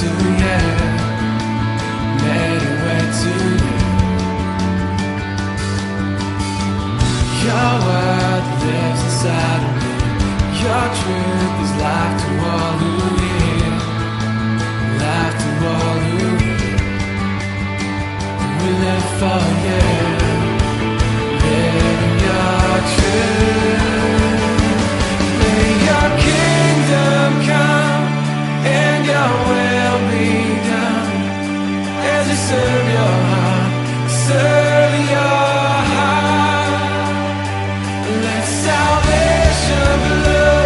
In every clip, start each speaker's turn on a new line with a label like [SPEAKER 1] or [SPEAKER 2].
[SPEAKER 1] to you, made a way to you. Your word lives inside of me. Your truth is life to all who hear, life to all who hear. We live for you, live in your truth. May your kingdom come and your will be done as we serve your heart, serve your heart. Let salvation flow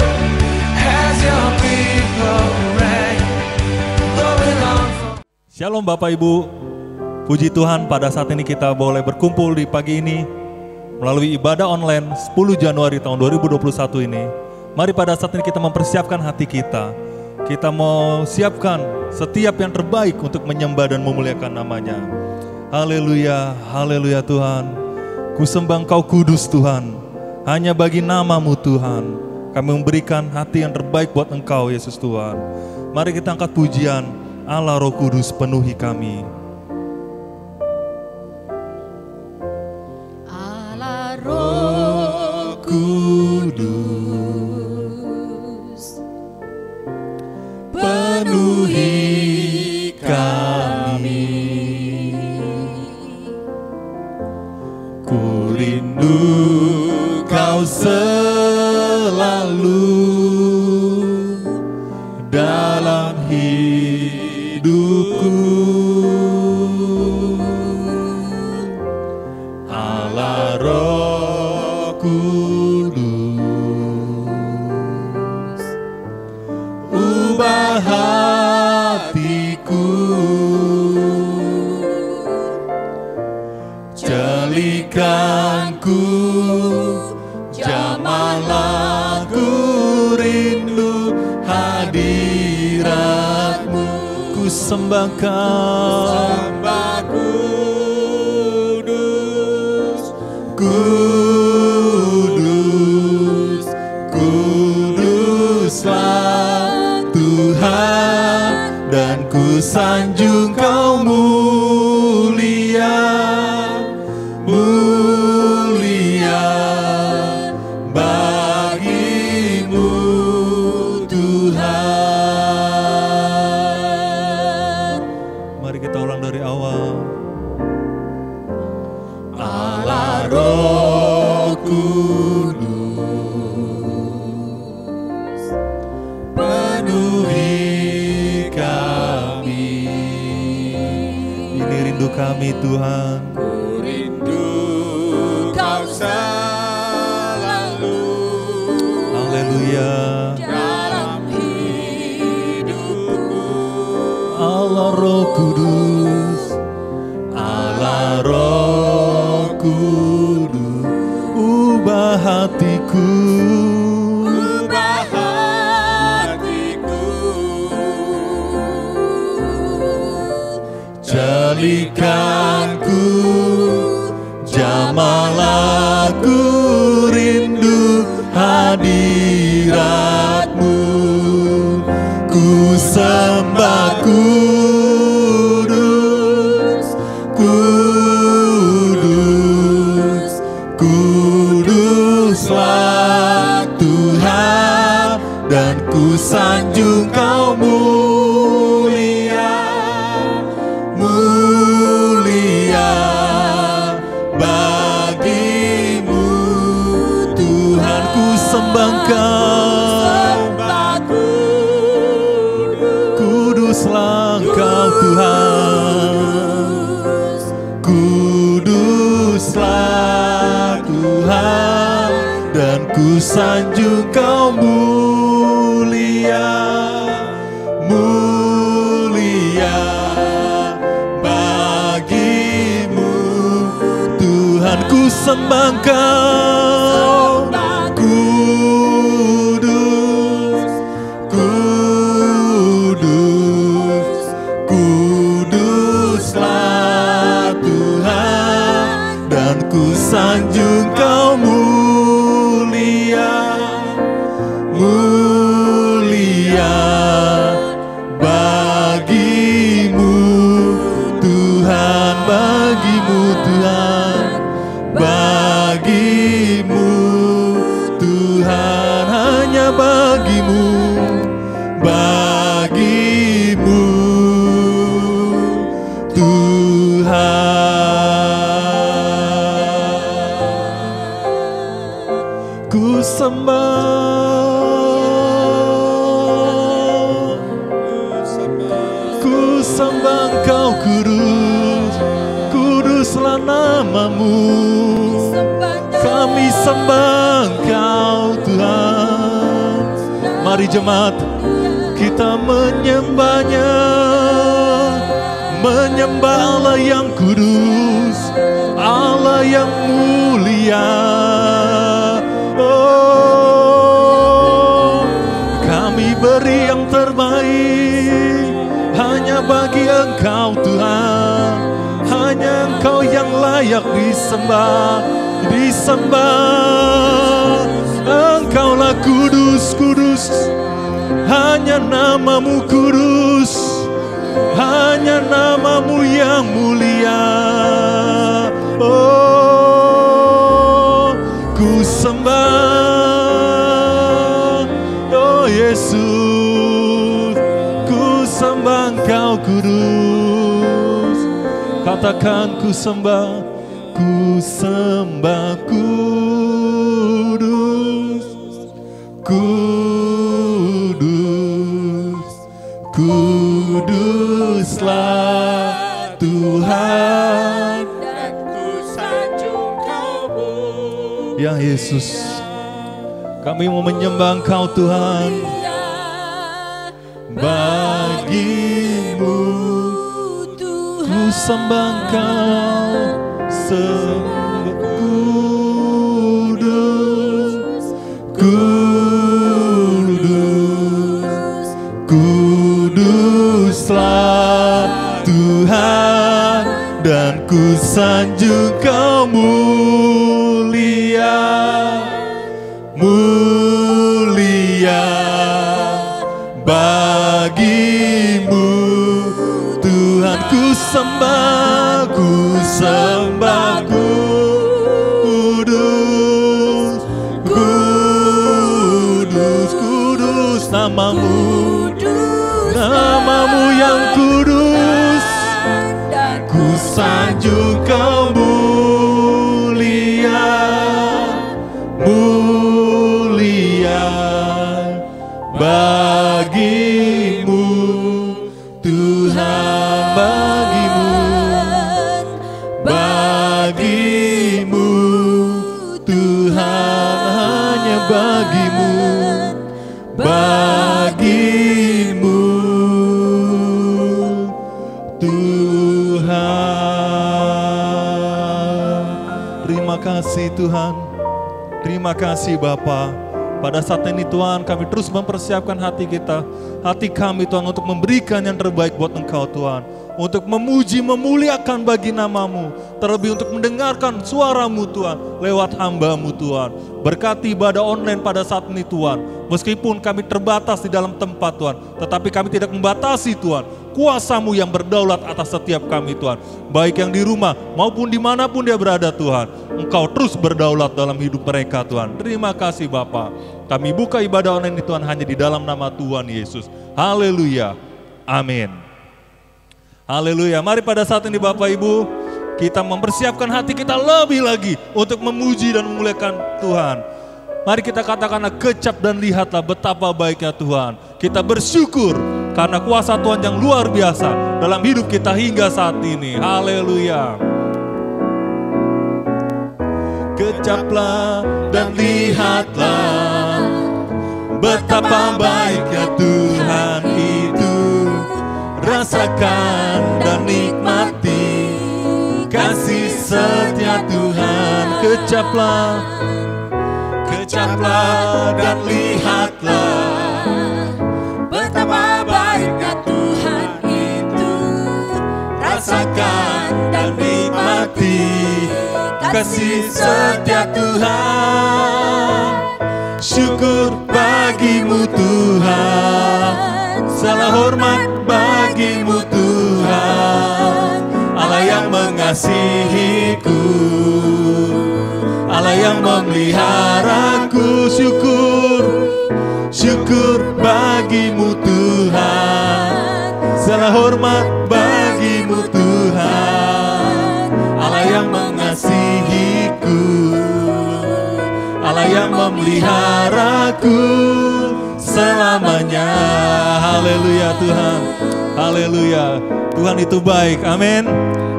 [SPEAKER 1] as your people reign, flowing on for.
[SPEAKER 2] Shalom Bapak Ibu, puji Tuhan pada saat ini kita boleh berkumpul di pagi ini melalui ibadah online 10 Januari tahun 2021 ini. Mari pada saat ini kita mempersiapkan hati kita. Kita mau siapkan setiap yang terbaik untuk menyembah dan memuliakan namanya. Haleluya, haleluya Tuhan. Ku sembah Engkau kudus Tuhan. Hanya bagi namamu Tuhan. Kami memberikan hati yang terbaik buat Engkau Yesus Tuhan. Mari kita angkat pujian. Allah Roh Kudus penuhi kami.
[SPEAKER 3] Allah Roh Kudus penuhi kami.
[SPEAKER 2] Ku rindu Kau selalu dalam hidupku. Allah Roh Kudus, ubah hatiku, jalikanku, jamahlah ku rindu hadirat-Mu. Ku sembah Kau, kudus, kudus, kuduslah Tuhan, dan ku sanjung Kau mulia, mulia bagimu Tuhan. Mari kita ulang dari awal. Allah Roh Kudus penuhi kami. Ini rindu kami Tuhan.
[SPEAKER 3] Ku rindu Kau selalu
[SPEAKER 2] Haleluya.
[SPEAKER 3] dalam hidupku.
[SPEAKER 2] Allah Roh Kudus, Allah Roh Kudus, ubah hatiku,
[SPEAKER 3] Ubah hatiku,
[SPEAKER 2] jalikanku, jamahlah ku rindu hadirat-Mu. Ku sembah kudus, kudus, kuduslah Tuhan, dan ku sanjung Kau mulia, mulia bagimu Tuhan. Ku sembah Kau, kuduslah Engkau Tuhan, kuduslah Tuhan, dan ku sanjung Kau mulia, mulia bagimu Tuhan. Ku sembah Kau, kudus, kudus, kuduslah Tuhan, dan ku sanjung Kau mulia, mulia bagi sembah Engkau kudus, kuduslah namamu. Kami sembah Engkau Tuhan. Mari jemaat, kita menyembahnya, menyembah Allah yang kudus, Allah yang mulia. Oh, kami beri yang terbaik hanya bagi Engkau Tuhan. Hanya Engkau yang layak disembah, disembah. Engkaulah kudus, kudus. Hanya namamu kudus, hanya namamu yang mulia. Oh, ku sembah, oh Yesus, ku sembah Engkau kudus. Katakan ku sembah, ku sembah kudus, kudus, kuduslah Tuhan.
[SPEAKER 3] Dan ku sanjung Kau-Mu.
[SPEAKER 2] Ya Yesus, kami mau menyembah Engkau Tuhan. Bagimu ku sembah Engkau, sembah kudus, kudus, kuduslah Tuhan. Dan ku sanjung Kau mulia, mulia. Bagimu Tuhan ku sembah, ku sembah kudus, kudus, kudus namamu, namamu yang kudus. Ku sanjung Kau mulia, mulia. Bagimu Tuhan, bagimu, bagimu Tuhan, hanya bagimu, bagimu Tuhan. Terima kasih Tuhan, terima kasih Bapa. Pada saat ini Tuhan, kami terus mempersiapkan hati kita, hati kami Tuhan, untuk memberikan yang terbaik buat Engkau Tuhan, untuk memuji, memuliakan bagi namamu, terlebih untuk mendengarkan suaramu Tuhan, lewat hamba-Mu Tuhan. Berkati ibadah online pada saat ini Tuhan, meskipun kami terbatas di dalam tempat Tuhan, tetapi kami tidak membatasi Tuhan, kuasa-Mu yang berdaulat atas setiap kami Tuhan, baik yang di rumah maupun dimanapun dia berada Tuhan. Engkau terus berdaulat dalam hidup mereka Tuhan. Terima kasih Bapa. Kami buka ibadah online ini Tuhan hanya di dalam nama Tuhan Yesus. Haleluya. Amin. Haleluya. Mari pada saat ini Bapak Ibu, kita mempersiapkan hati kita lebih lagi untuk memuji dan memuliakan Tuhan. Mari kita katakanlah, kecap dan lihatlah betapa baiknya Tuhan. Kita bersyukur karena kuasa Tuhan yang luar biasa dalam hidup kita hingga saat ini. Haleluya. Kecaplah dan lihatlah betapa baiknya Tuhan itu. Rasakan dan nikmati kasih setia Tuhan. Kecaplah, kecaplah dan lihatlah
[SPEAKER 3] betapa baiknya Tuhan itu. Rasakan dan nikmati
[SPEAKER 2] kasih setia Tuhan. Syukur bagimu Tuhan, segala hormat bagimu Tuhan. Allah yang mengasihiku, Allah yang memeliharaku. Syukur, syukur bagimu Tuhan, segala hormat bagimu Tuhan. Allah yang mengasihiku, Allah yang memeliharaku. selamanya. Haleluya Tuhan, haleluya. Tuhan itu baik, amin.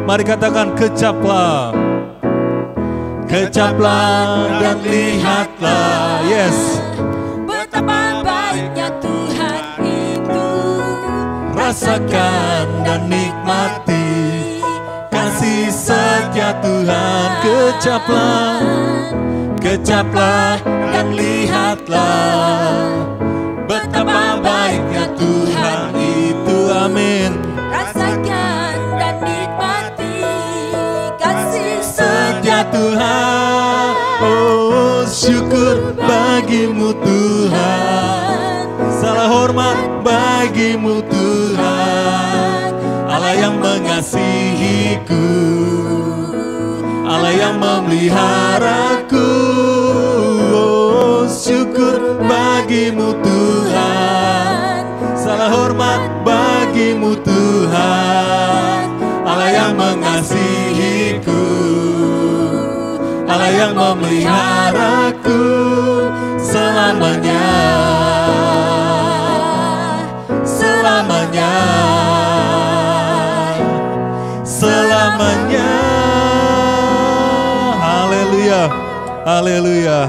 [SPEAKER 2] Mari katakan kecaplah. Kecaplah dan lihatlah, yes.
[SPEAKER 3] Betapa baiknya Tuhan itu.
[SPEAKER 2] Rasakan dan nikmati kasih setia Tuhan. Kecaplah, kecaplah dan lihatlah betapa baiknya Tuhan itu, amin.
[SPEAKER 3] Rasakan dan nikmati kasih
[SPEAKER 2] Setia Tuhan, oh syukur bagimu Tuhan, salah hormat bagimu Tuhan, Allah yang mengasihiku, Allah yang memeliharaku, oh syukur bagimu Tuhan, salah hormat bagimu Tuhan, Allah yang mengasihiku, Allah yang memeliharaku selamanya, selamanya, selamanya. Haleluya, haleluya,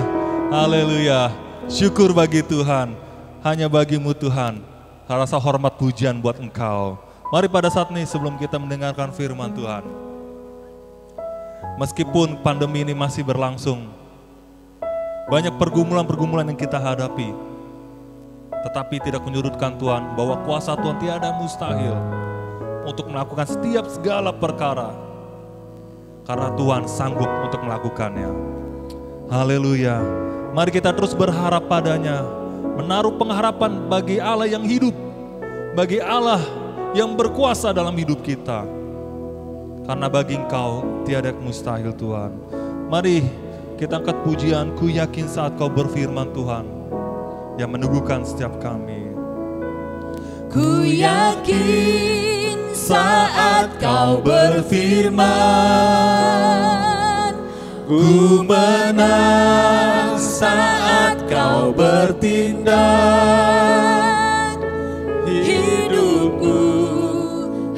[SPEAKER 2] haleluya. Syukur bagi Tuhan, hanya bagimu Tuhan. Rasa hormat pujian buat Engkau. Mari pada saat ini sebelum kita mendengarkan firman Tuhan, meskipun pandemi ini masih berlangsung, banyak pergumulan-pergumulan yang kita hadapi, tetapi tidak menyurutkan Tuhan bahwa kuasa Tuhan tiada mustahil untuk melakukan setiap segala perkara, karena Tuhan sanggup untuk melakukannya. Haleluya. Mari kita terus berharap padanya, menaruh pengharapan bagi Allah yang hidup, bagi Allah yang berkuasa dalam hidup kita. Karena bagi Engkau tiada mustahil Tuhan. Mari kita angkat pujian, ku yakin saat Kau berfirman Tuhan, yang meneguhkan setiap kami.
[SPEAKER 3] Ku yakin saat Kau berfirman,
[SPEAKER 2] Ku menang saat Kau bertindak.
[SPEAKER 3] hidupku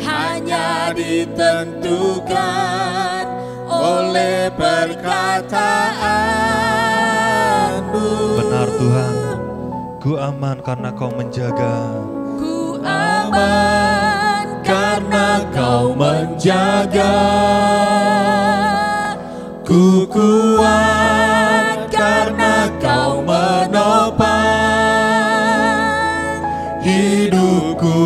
[SPEAKER 3] hanya ditentukan oleh perkataan-Mu.
[SPEAKER 2] Benar Tuhan, ku aman karena Kau menjaga.
[SPEAKER 3] Ku aman karena Kau menjaga.
[SPEAKER 2] Ku kuat karena Kau menopang. Hidupku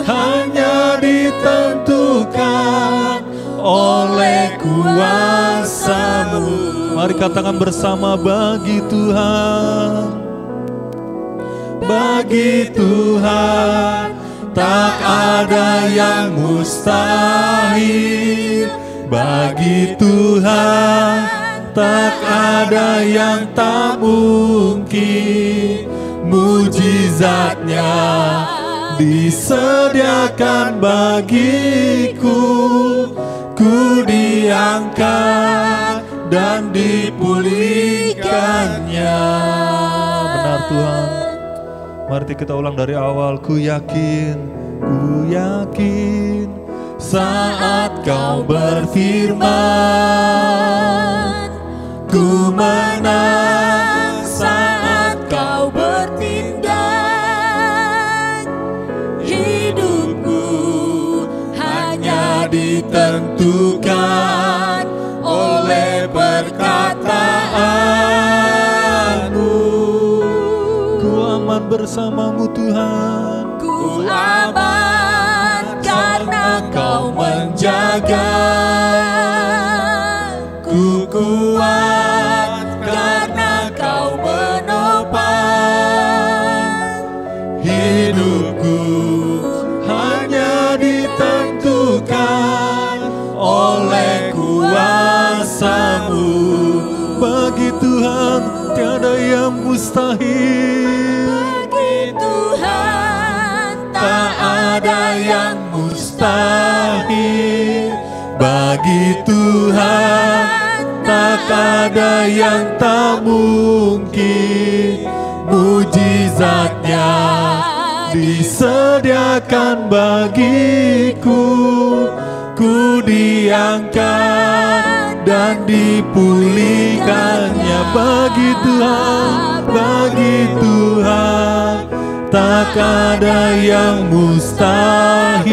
[SPEAKER 2] hanya ditentukan oleh kuasa-Mu. Mari katakan bersama, bagi Tuhan, bagi Tuhan tak ada yang mustahil. Bagi Tuhan tak ada yang tak mungkin. Mujizatnya disediakan bagiku. Ku diangkat dan dipulihkannya. Benar Tuhan. Mari kita ulang dari awal. Ku yakin saat Kau berfirman, ku menang saat Kau bertindak.
[SPEAKER 3] Hidupku hanya
[SPEAKER 2] ditentukan oleh perkataan-Mu. Ku aman bersama-Mu Tuhan.
[SPEAKER 3] Ku aman karena Kau menjaga.
[SPEAKER 2] Ku kuat
[SPEAKER 3] karena Kau menopang.
[SPEAKER 2] hidupku hanya ditentukan oleh kuasa-Mu. Bagi Tuhan tiada yang mustahil.
[SPEAKER 3] Bagi Tuhan
[SPEAKER 2] Tak ada yang mustahil. Bagi Tuhan tak ada yang tak mungkin. Mujizat mujizatnya disediakan bagiku. Ku diangkat dan dipulihkannya. Bagi Tuhan tak ada yang mustahil.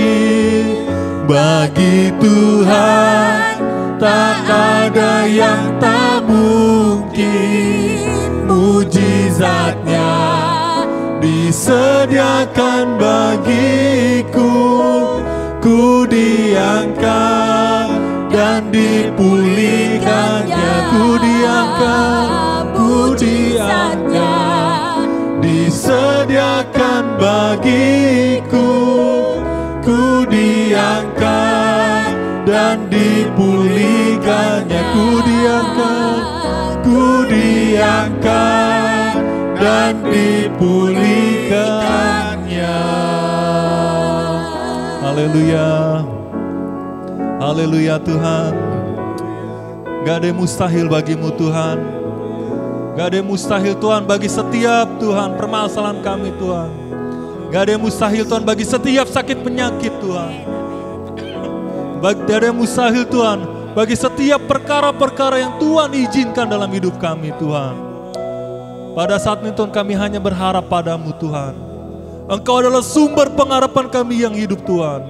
[SPEAKER 2] Bagi Tuhan tak ada yang tak mungkin. Mujizatnya disediakan bagiku. Ku diangkat dan dipulihkannya. Ku diangkat, disediakan bagiku. Ku diangkat dan dipulihkannya. Ku diangkat dan dipulihkannya. Haleluya. Haleluya Tuhan. Gak ada yang mustahil bagimu Tuhan. Gak ada yang mustahil Tuhan bagi setiap Tuhan permasalahan kami Tuhan. Gak ada yang mustahil Tuhan bagi setiap sakit penyakit Tuhan. Gak ada yang mustahil Tuhan bagi setiap perkara-perkara yang Tuhan izinkan dalam hidup kami Tuhan. Pada saat ini Tuhan kami hanya berharap padamu Tuhan. Engkau adalah sumber pengharapan kami yang hidup Tuhan.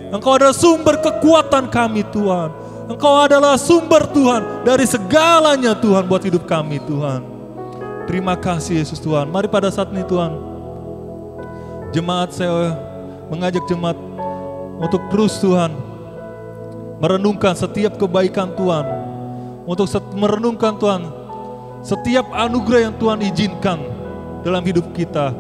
[SPEAKER 2] Engkau adalah sumber kekuatan kami Tuhan. Engkau adalah sumber Tuhan dari segalanya Tuhan buat hidup kami Tuhan. Terima kasih Yesus Tuhan. Mari pada saat ini Tuhan, jemaat, saya mengajak jemaat untuk terus Tuhan merenungkan setiap kebaikan Tuhan. Untuk merenungkan Tuhan setiap anugerah yang Tuhan izinkan dalam hidup kita.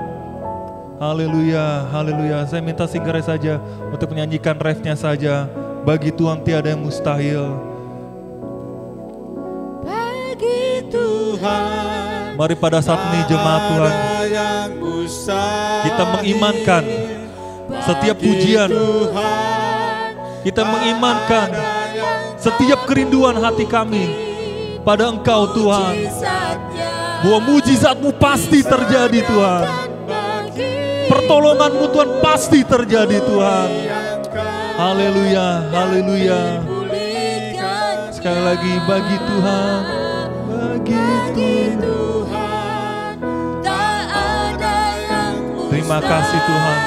[SPEAKER 2] Haleluya, haleluya. Saya minta singkirnya saja untuk menyanyikan refnya saja. Bagi Tuhan tiada yang mustahil.
[SPEAKER 3] Bagi Tuhan.
[SPEAKER 2] Mari pada saat ini jemaat Tuhan, kita mengimankan setiap pujian. Kita mengimankan setiap kerinduan hati kami pada Engkau Tuhan. Bahwa mujizat-Mu pasti terjadi Tuhan. Pertolongan-Mu Tuhan pasti terjadi Tuhan. Haleluya, haleluya. Sekali lagi bagi Tuhan, bagi Tuhan. Terima kasih Tuhan.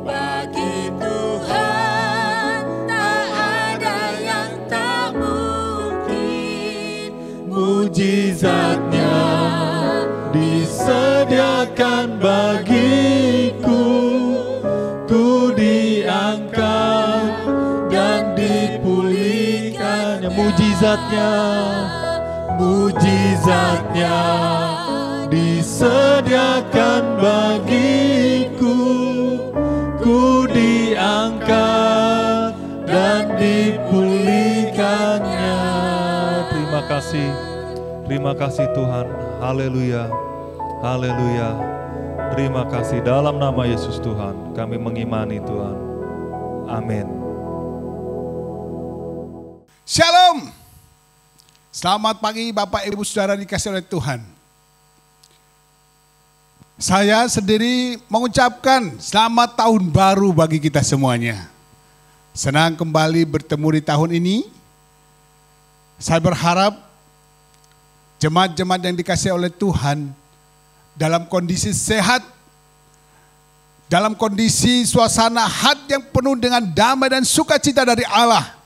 [SPEAKER 3] Bagi Tuhan tak ada yang tak mungkin.
[SPEAKER 2] Mujizatnya disediakan bagiku. Ku diangkat dan dipulihkannya. Mujizatnya disediakan bagiku. Ku diangkat dan dipulihkannya. Terima kasih Tuhan. Haleluya, haleluya. Terima kasih dalam nama Yesus Tuhan. Kami mengimani Tuhan. Amin.
[SPEAKER 4] Shalom. Selamat pagi Bapak Ibu Saudara dikasih oleh Tuhan. Saya sendiri mengucapkan selamat tahun baru bagi kita semuanya. Senang kembali bertemu di tahun ini. Saya berharap jemaat-jemaat yang dikasih oleh Tuhan dalam kondisi sehat, dalam kondisi suasana hati yang penuh dengan damai dan sukacita dari Allah.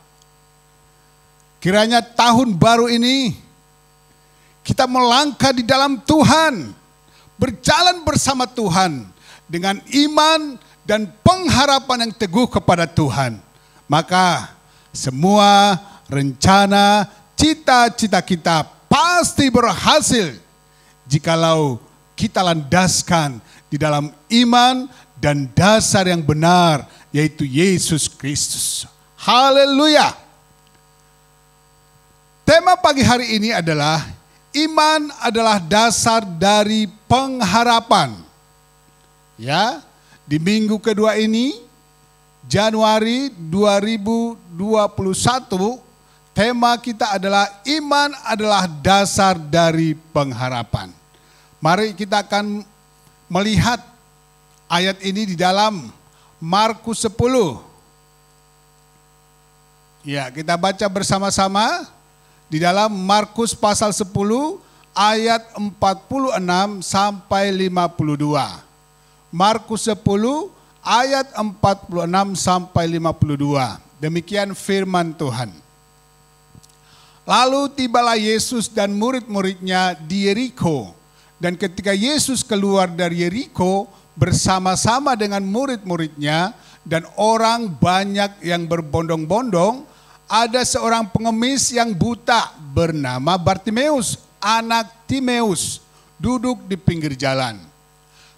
[SPEAKER 4] Kiranya tahun baru ini kita melangkah di dalam Tuhan, berjalan bersama Tuhan dengan iman dan pengharapan yang teguh kepada Tuhan. Maka semua rencana, cita-cita kita pasti berhasil jikalau kita landaskan di dalam iman dan dasar yang benar, yaitu Yesus Kristus. Haleluya. Tema pagi hari ini adalah iman adalah dasar dari pengharapan. Ya, di minggu kedua ini, Januari 2021, tema kita adalah iman adalah dasar dari pengharapan. Mari kita akan melihat ayat ini di dalam Markus 10. Ya, kita baca bersama-sama di dalam Markus pasal 10 ayat 46 sampai 52. Markus 10 ayat 46 sampai 52. Demikian firman Tuhan. Lalu tibalah Yesus dan murid-muridnya di Yeriko. Dan ketika Yesus keluar dari Yeriko bersama-sama dengan murid-muridnya dan orang banyak yang berbondong-bondong, ada seorang pengemis yang buta bernama Bartimeus, anak Timeus, duduk di pinggir jalan.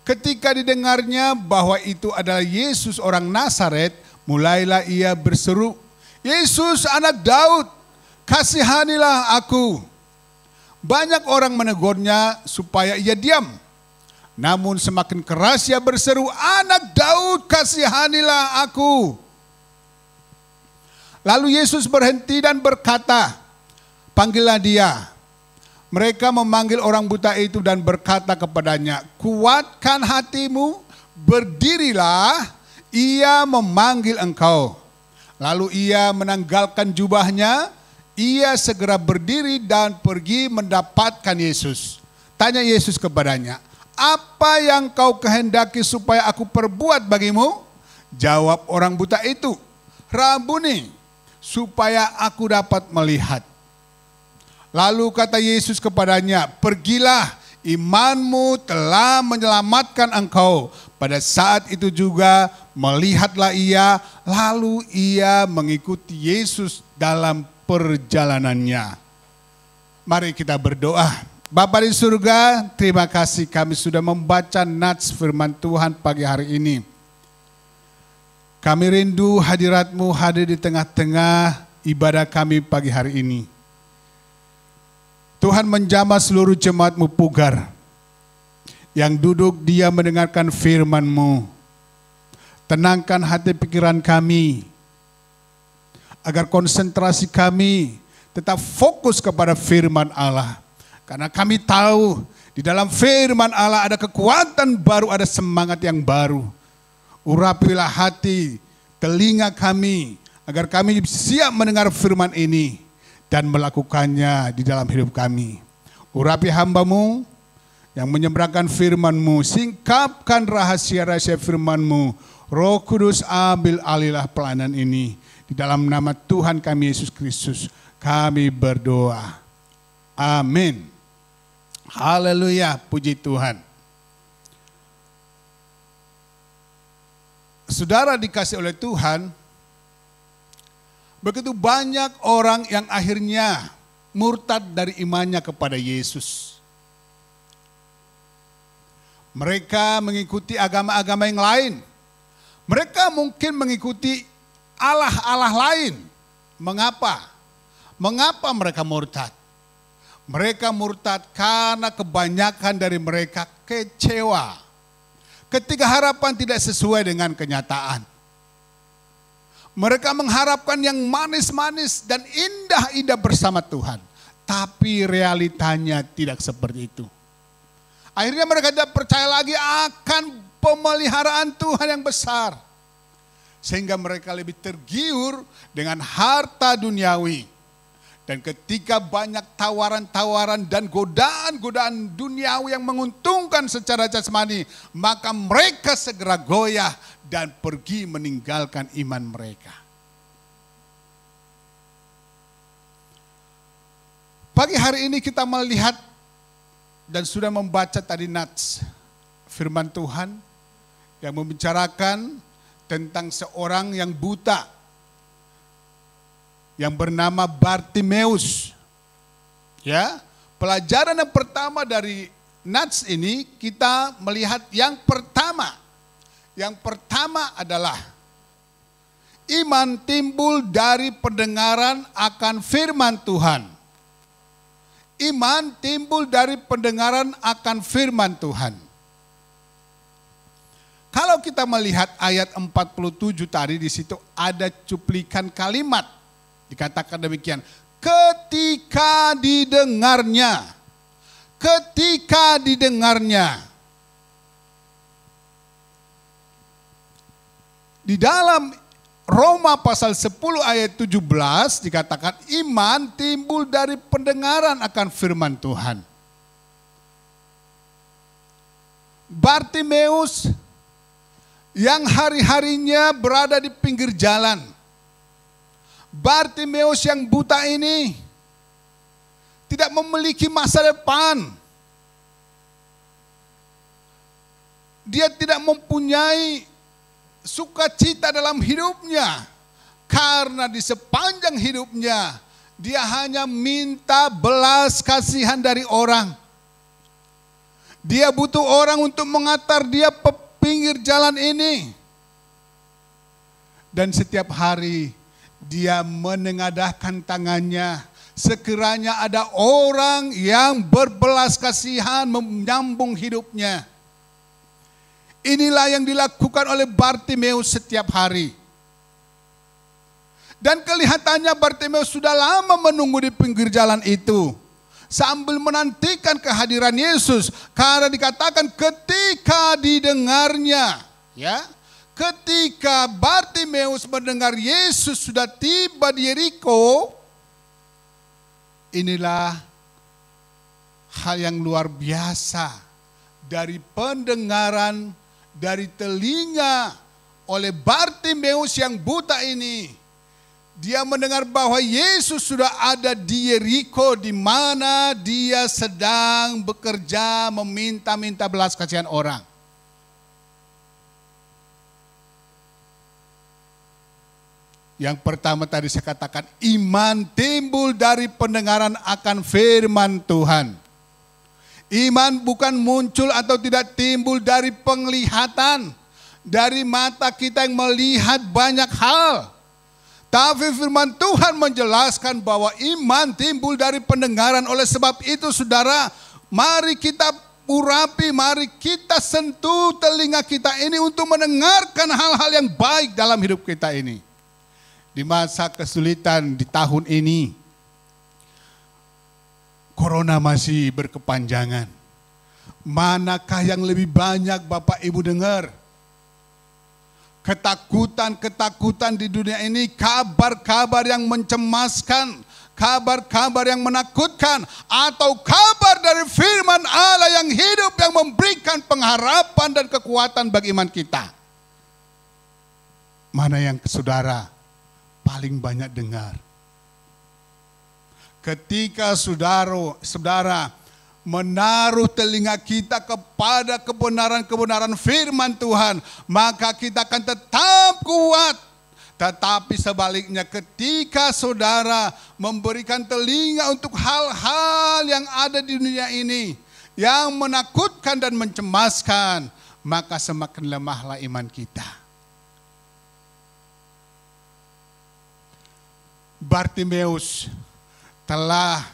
[SPEAKER 4] Ketika didengarnya bahwa itu adalah Yesus orang Nazaret, mulailah ia berseru, "Yesus anak Daud, kasihanilah aku." Banyak orang menegurnya supaya ia diam. Namun semakin keras ia berseru, "Anak Daud, kasihanilah aku." Lalu Yesus berhenti dan berkata, "Panggillah dia." Mereka memanggil orang buta itu dan berkata kepadanya, "Kuatkan hatimu, berdirilah, ia memanggil engkau." Lalu ia menanggalkan jubahnya, ia segera berdiri dan pergi mendapatkan Yesus. Tanya Yesus kepadanya, "Apa yang kau kehendaki supaya aku perbuat bagimu?" Jawab orang buta itu, "Rabuni, supaya aku dapat melihat." Lalu kata Yesus kepadanya, "Pergilah, imanmu telah menyelamatkan engkau." Pada saat itu juga melihatlah ia, lalu ia mengikuti Yesus dalam perjalanannya. Mari kita berdoa. Bapa di surga, terima kasih kami sudah membaca nats firman Tuhan pagi hari ini. Kami rindu hadirat-Mu hadir di tengah-tengah ibadah kami pagi hari ini. Tuhan menjamah seluruh jemaat-Mu pugar yang duduk dia mendengarkan firman-Mu. Tenangkan hati pikiran kami agar konsentrasi kami tetap fokus kepada firman Allah. Karena kami tahu di dalam firman Allah ada kekuatan baru, ada semangat yang baru. Urapilah hati, telinga kami agar kami siap mendengar firman ini dan melakukannya di dalam hidup kami. Urapi hamba-Mu yang menyeberangkan firman-Mu, singkapkan rahasia-rahasia firman-Mu. Roh Kudus, ambil alihlah pelayanan ini. Di dalam nama Tuhan kami Yesus Kristus kami berdoa. Amin. Haleluya, puji Tuhan. Saudara dikasih oleh Tuhan, begitu banyak orang yang akhirnya murtad dari imannya kepada Yesus. Mereka mengikuti agama-agama yang lain. Mereka mungkin mengikuti Allah-Allah lain. Mengapa? Mengapa mereka murtad? Mereka murtad karena kebanyakan dari mereka kecewa ketika harapan tidak sesuai dengan kenyataan. Mereka mengharapkan yang manis-manis dan indah-indah bersama Tuhan. Tapi realitanya tidak seperti itu. Akhirnya mereka tidak percaya lagi akan pemeliharaan Tuhan yang besar. Sehingga mereka lebih tergiur dengan harta duniawi. Dan ketika banyak tawaran-tawaran dan godaan-godaan duniawi yang menguntungkan secara jasmani, maka mereka segera goyah dan pergi meninggalkan iman mereka. Pagi hari ini kita melihat dan sudah membaca tadi nats firman Tuhan yang membicarakan tentang seorang yang buta yang bernama Bartimeus. Ya, pelajaran yang pertama dari nats ini kita melihat yang pertama. Yang pertama adalah iman timbul dari pendengaran akan firman Tuhan. Iman timbul dari pendengaran akan firman Tuhan. Kalau kita melihat ayat 47 tadi, di situ ada cuplikan kalimat. Dikatakan demikian, ketika didengarnya. Ketika didengarnya. Di dalam Roma pasal 10 ayat 17 dikatakan iman timbul dari pendengaran akan firman Tuhan. Bartimeus yang hari-harinya berada di pinggir jalan. Bartimeus yang buta ini tidak memiliki masa depan. Dia tidak mempunyai sukacita dalam hidupnya. Karena di sepanjang hidupnya dia hanya minta belas kasihan dari orang. Dia butuh orang untuk mengantar dia ke pinggir jalan ini. Dan setiap hari dia menengadahkan tangannya. Sekiranya ada orang yang berbelas kasihan menyambung hidupnya. Inilah yang dilakukan oleh Bartimeus setiap hari. Dan kelihatannya Bartimeus sudah lama menunggu di pinggir jalan itu. Sambil menantikan kehadiran Yesus. Karena dikatakan ketika didengarnya. Ya, ketika Bartimeus mendengar Yesus sudah tiba di Yeriko. Inilah hal yang luar biasa. Dari pendengaran, dari telinga oleh Bartimeus yang buta ini. Dia mendengar bahwa Yesus sudah ada di Yeriko, di mana dia sedang bekerja meminta-minta belas kasihan orang. Yang pertama tadi saya katakan iman timbul dari pendengaran akan firman Tuhan. Iman bukan muncul atau tidak timbul dari penglihatan, dari mata kita yang melihat banyak hal. Tapi firman Tuhan menjelaskan bahwa iman timbul dari pendengaran. Oleh sebab itu saudara, mari kita urapi, mari kita sentuh telinga kita ini untuk mendengarkan hal-hal yang baik dalam hidup kita ini. Di masa kesulitan di tahun ini, corona masih berkepanjangan. Manakah yang lebih banyak Bapak Ibu dengar? Ketakutan-ketakutan di dunia ini, kabar-kabar yang mencemaskan, kabar-kabar yang menakutkan, atau kabar dari firman Allah yang hidup yang memberikan pengharapan dan kekuatan bagi iman kita. Mana yang saudara paling banyak dengar? Ketika saudara menaruh telinga kita kepada kebenaran-kebenaran firman Tuhan, maka kita akan tetap kuat. Tetapi sebaliknya ketika saudara memberikan telinga untuk hal-hal yang ada di dunia ini, yang menakutkan dan mencemaskan, maka semakin lemahlah iman kita. Bartimeus telah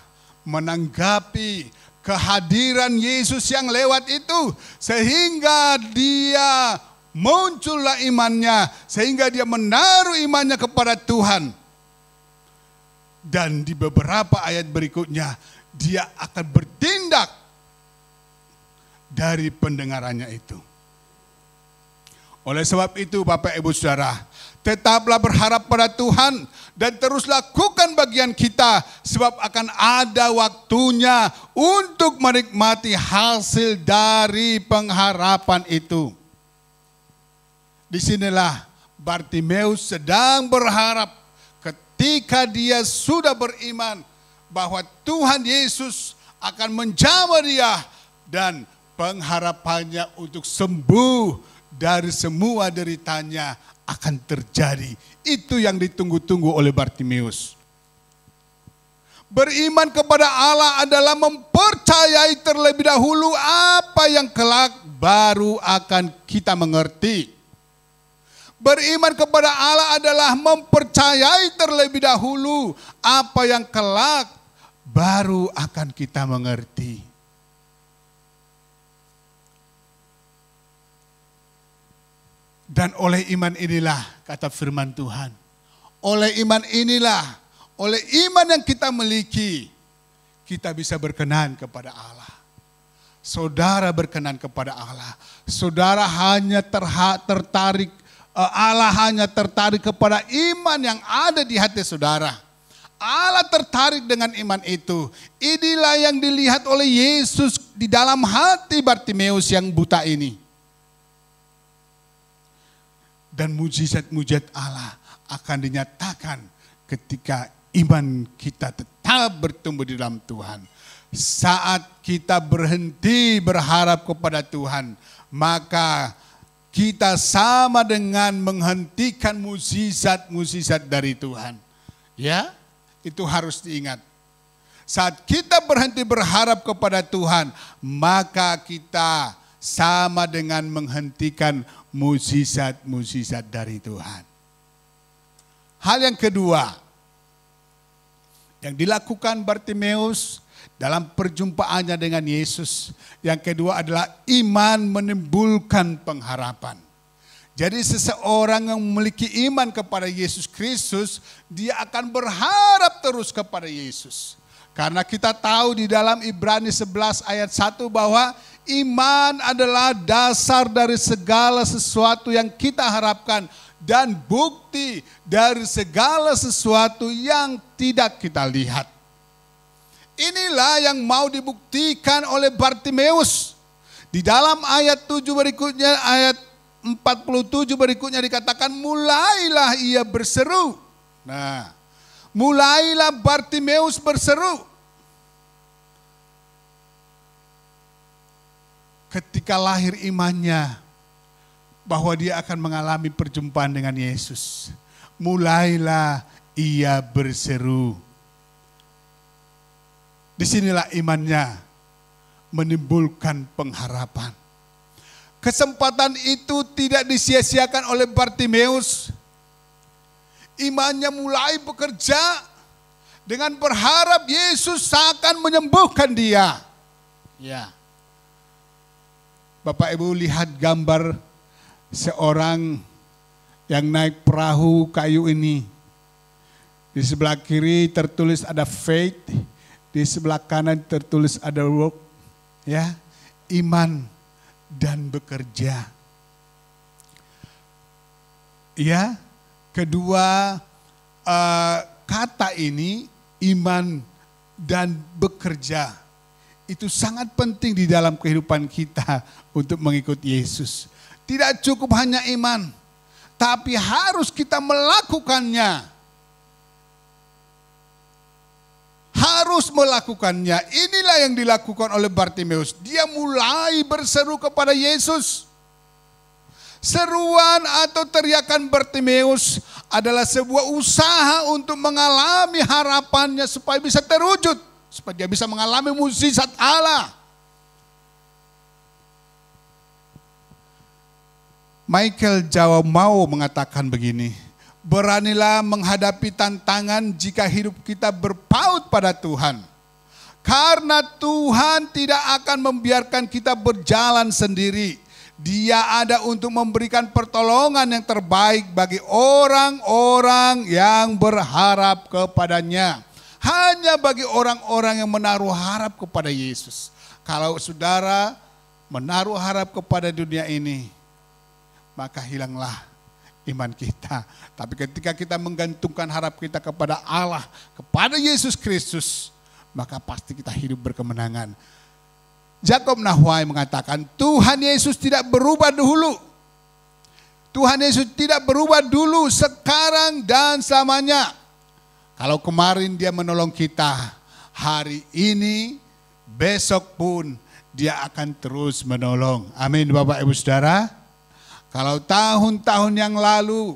[SPEAKER 4] menanggapi kehadiran Yesus yang lewat itu, sehingga dia muncullah imannya, sehingga dia menaruh imannya kepada Tuhan. Dan di beberapa ayat berikutnya, dia akan bertindak dari pendengarannya itu. Oleh sebab itu Bapak Ibu Saudara, tetaplah berharap pada Tuhan dan terus lakukan bagian kita, sebab akan ada waktunya untuk menikmati hasil dari pengharapan itu. Disinilah Bartimeus sedang berharap ketika dia sudah beriman bahwa Tuhan Yesus akan menjamah dia dan pengharapannya untuk sembuh dari semua deritanya akan terjadi. Itu yang ditunggu-tunggu oleh Bartimeus. Beriman kepada Allah adalah mempercayai terlebih dahulu apa yang kelak baru akan kita mengerti. Beriman kepada Allah adalah mempercayai terlebih dahulu apa yang kelak baru akan kita mengerti. Dan oleh iman inilah, kata firman Tuhan, oleh iman inilah, oleh iman yang kita miliki, kita bisa berkenan kepada Allah. Saudara berkenan kepada Allah. Saudara hanya tertarik Allah hanya tertarik kepada iman yang ada di hati saudara. Allah tertarik dengan iman itu. Inilah yang dilihat oleh Yesus di dalam hati Bartimeus yang buta ini. Dan mujizat-mujizat Allah akan dinyatakan ketika iman kita tetap bertumbuh di dalam Tuhan. Saat kita berhenti berharap kepada Tuhan, maka kita sama dengan menghentikan mujizat-mujizat dari Tuhan. Ya, itu harus diingat. Saat kita berhenti berharap kepada Tuhan, maka kita sama dengan menghentikan mujizat-mujizat dari Tuhan. Hal yang kedua yang dilakukan Bartimeus dalam perjumpaannya dengan Yesus, yang kedua adalah iman menimbulkan pengharapan. Jadi seseorang yang memiliki iman kepada Yesus Kristus, dia akan berharap terus kepada Yesus. Karena kita tahu di dalam Ibrani 11 ayat 1 bahwa iman adalah dasar dari segala sesuatu yang kita harapkan dan bukti dari segala sesuatu yang tidak kita lihat. Inilah yang mau dibuktikan oleh Bartimeus. Di dalam ayat 7 berikutnya, ayat 47 berikutnya dikatakan mulailah ia berseru. Nah, mulailah Bartimeus berseru. Ketika lahir imannya bahwa dia akan mengalami perjumpaan dengan Yesus, mulailah ia berseru. Disinilah imannya menimbulkan pengharapan. Kesempatan itu tidak disia-siakan oleh Bartimeus. Imannya mulai bekerja dengan berharap Yesus akan menyembuhkan dia. Ya. Bapak Ibu lihat gambar seorang yang naik perahu kayu ini. Di sebelah kiri tertulis ada faith, di sebelah kanan tertulis ada work, ya, iman dan bekerja. Ya, kedua kata ini iman dan bekerja itu sangat penting di dalam kehidupan kita untuk mengikut Yesus. Tidak cukup hanya iman, tapi harus kita melakukannya. Harus melakukannya. Inilah yang dilakukan oleh Bartimeus. Dia mulai berseru kepada Yesus. Seruan atau teriakan Bartimeus adalah sebuah usaha untuk mengalami harapannya supaya bisa terwujud. Supaya dia bisa mengalami mukjizat Allah. Michael Jawa mau mengatakan begini, beranilah menghadapi tantangan jika hidup kita berpaut pada Tuhan. Karena Tuhan tidak akan membiarkan kita berjalan sendiri. Dia ada untuk memberikan pertolongan yang terbaik bagi orang-orang yang berharap kepadanya. Hanya bagi orang-orang yang menaruh harap kepada Yesus. Kalau saudara menaruh harap kepada dunia ini, maka hilanglah iman kita. Tapi ketika kita menggantungkan harap kita kepada Allah, kepada Yesus Kristus, maka pasti kita hidup berkemenangan. Jacob Nahwai mengatakan, Tuhan Yesus tidak berubah dulu. Tuhan Yesus tidak berubah dulu, sekarang dan selamanya. Kalau kemarin dia menolong kita, hari ini, besok pun dia akan terus menolong. Amin Bapak Ibu Saudara. Kalau tahun-tahun yang lalu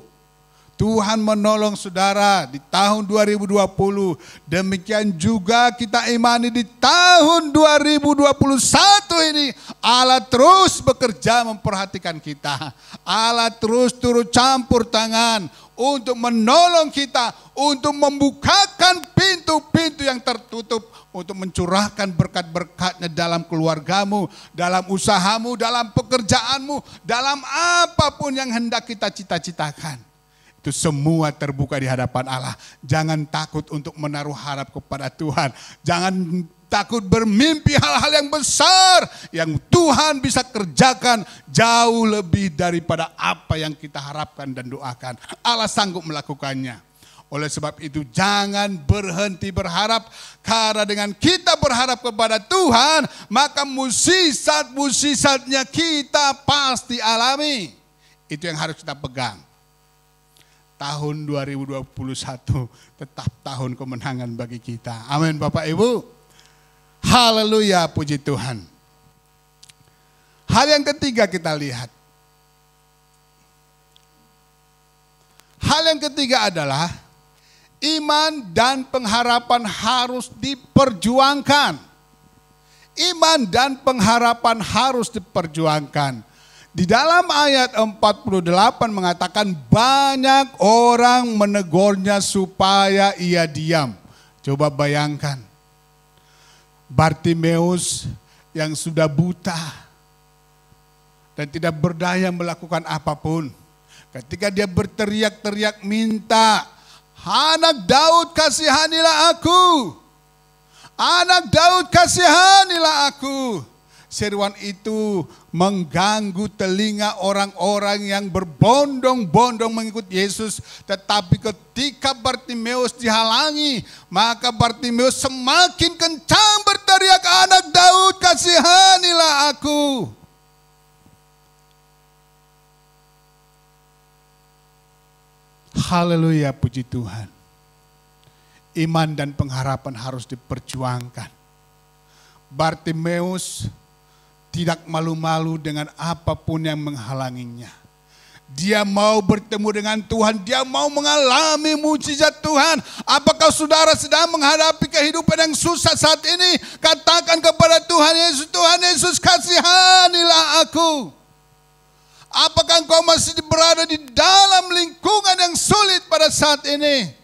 [SPEAKER 4] Tuhan menolong saudara di tahun 2020, demikian juga kita imani di tahun 2021 ini Allah terus bekerja memperhatikan kita. Allah terus turut campur tangan untuk menolong kita, untuk membukakan pintu-pintu yang tertutup, untuk mencurahkan berkat-berkatnya dalam keluargamu, dalam usahamu, dalam pekerjaanmu, dalam apapun yang hendak kita cita-citakan. Itu semua terbuka di hadapan Allah. Jangan takut untuk menaruh harap kepada Tuhan. Jangan takut bermimpi hal-hal yang besar yang Tuhan bisa kerjakan jauh lebih daripada apa yang kita harapkan dan doakan. Allah sanggup melakukannya. Oleh sebab itu jangan berhenti berharap, karena dengan kita berharap kepada Tuhan, maka mukjizat-mukjizatnya kita pasti alami. Itu yang harus kita pegang. Tahun 2021 tetap tahun kemenangan bagi kita. Amin Bapak Ibu. Haleluya, puji Tuhan. Hal yang ketiga kita lihat. Hal yang ketiga adalah iman dan pengharapan harus diperjuangkan. Iman dan pengharapan harus diperjuangkan. Di dalam ayat 48 mengatakan banyak orang menegurnya supaya ia diam. Coba bayangkan. Bartimeus yang sudah buta dan tidak berdaya melakukan apapun. Ketika dia berteriak-teriak minta, "Anak Daud, kasihanilah aku. Anak Daud, kasihanilah aku." Seruan itu mengganggu telinga orang-orang yang berbondong-bondong mengikut Yesus. Tetapi ketika Bartimeus dihalangi, maka Bartimeus semakin kencang berteriak, "Anak Daud, kasihanilah aku." Haleluya, puji Tuhan. Iman dan pengharapan harus diperjuangkan. Bartimeus tidak malu-malu dengan apapun yang menghalanginya. Dia mau bertemu dengan Tuhan, dia mau mengalami mukjizat Tuhan. Apakah saudara sedang menghadapi kehidupan yang susah saat ini? Katakan kepada Tuhan Yesus, "Tuhan Yesus, kasihanilah aku." Apakah engkau masih berada di dalam lingkungan yang sulit pada saat ini?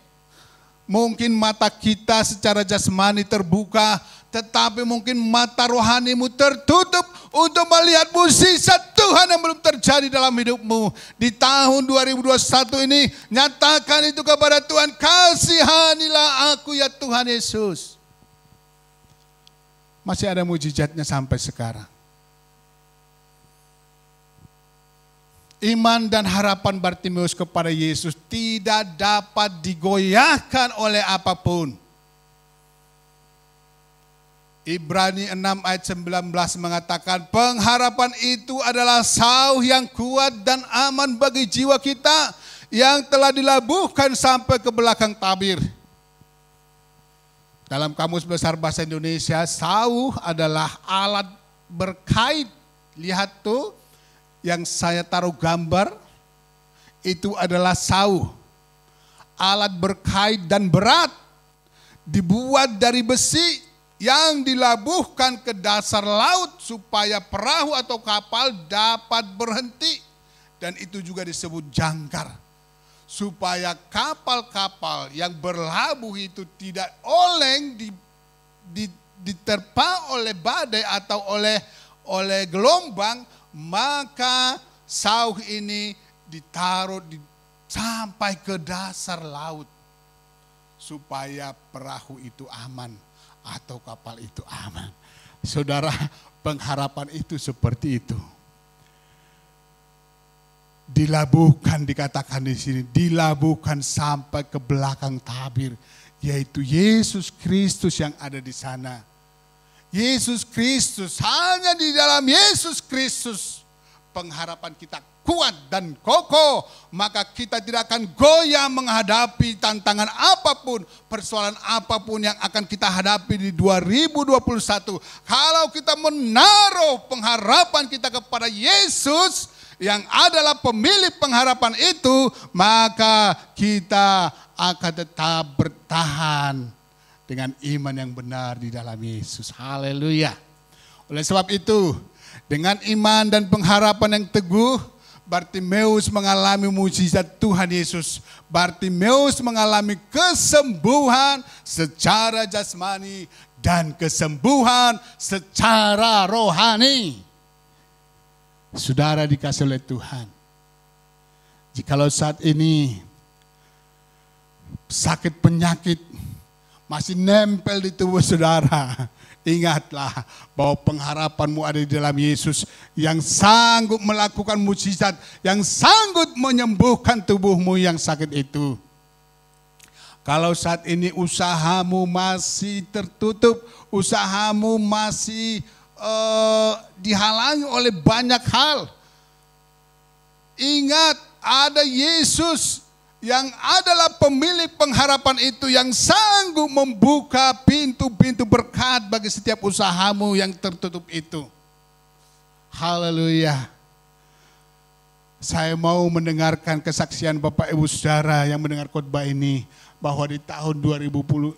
[SPEAKER 4] Mungkin mata kita secara jasmani terbuka, tetapi mungkin mata rohanimu tertutup untuk melihat mukjizat Tuhan yang belum terjadi dalam hidupmu. Di tahun 2021 ini, nyatakan itu kepada Tuhan, "Kasihanilah aku ya Tuhan Yesus." Masih ada mukjizatnya sampai sekarang. Iman dan harapan Bartimeus kepada Yesus tidak dapat digoyahkan oleh apapun. Ibrani 6 ayat 19 mengatakan, pengharapan itu adalah sauh yang kuat dan aman bagi jiwa kita yang telah dilabuhkan sampai ke belakang tabir. Dalam Kamus Besar Bahasa Indonesia, sauh adalah alat berkait. Lihat tuh, yang saya taruh gambar, itu adalah sauh. Alat berkait dan berat, dibuat dari besi yang dilabuhkan ke dasar laut supaya perahu atau kapal dapat berhenti. Dan itu juga disebut jangkar. Supaya kapal-kapal yang berlabuh itu tidak oleng, diterpa oleh badai atau oleh gelombang, maka sauh ini ditaruh sampai ke dasar laut supaya perahu itu aman atau kapal itu aman. Saudara, pengharapan itu seperti itu. Dilabuhkan, dikatakan di sini, dilabuhkan sampai ke belakang tabir, yaitu Yesus Kristus yang ada di sana. Yesus Kristus, hanya di dalam Yesus Kristus pengharapan kita kuat dan kokoh, maka kita tidak akan goyah menghadapi tantangan apapun, persoalan apapun yang akan kita hadapi di 2021. Kalau kita menaruh pengharapan kita kepada Yesus yang adalah pemilik pengharapan itu, maka kita akan tetap bertahan dengan iman yang benar di dalam Yesus. Haleluya. Oleh sebab itu, dengan iman dan pengharapan yang teguh, Bartimeus mengalami mukjizat Tuhan Yesus. Bartimeus mengalami kesembuhan secara jasmani dan kesembuhan secara rohani. Saudara dikasih oleh Tuhan, jikalau saat ini sakit penyakit masih nempel di tubuh saudara, ingatlah bahwa pengharapanmu ada di dalam Yesus yang sanggup melakukan mukjizat, yang sanggup menyembuhkan tubuhmu yang sakit itu. Kalau saat ini usahamu masih tertutup, usahamu masih dihalangi oleh banyak hal, ingat ada Yesus yang adalah pemilik pengharapan itu, yang sanggup membuka pintu-pintu berkat bagi setiap usahamu yang tertutup itu. Haleluya. Saya mau mendengarkan kesaksian Bapak Ibu Saudara yang mendengar khotbah ini, bahwa di tahun 2021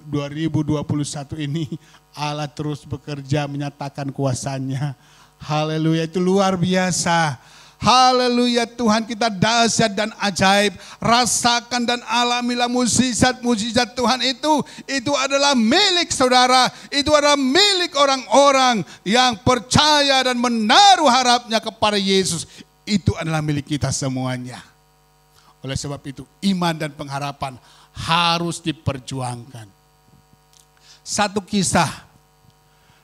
[SPEAKER 4] ini Allah terus bekerja menyatakan kuasa-Nya. Haleluya, itu luar biasa. Haleluya, Tuhan kita dahsyat dan ajaib. Rasakan dan alamilah mukjizat-mukjizat Tuhan itu adalah milik saudara. Itu adalah milik orang-orang yang percaya dan menaruh harapnya kepada Yesus. Itu adalah milik kita semuanya. Oleh sebab itu iman dan pengharapan harus diperjuangkan. Satu kisah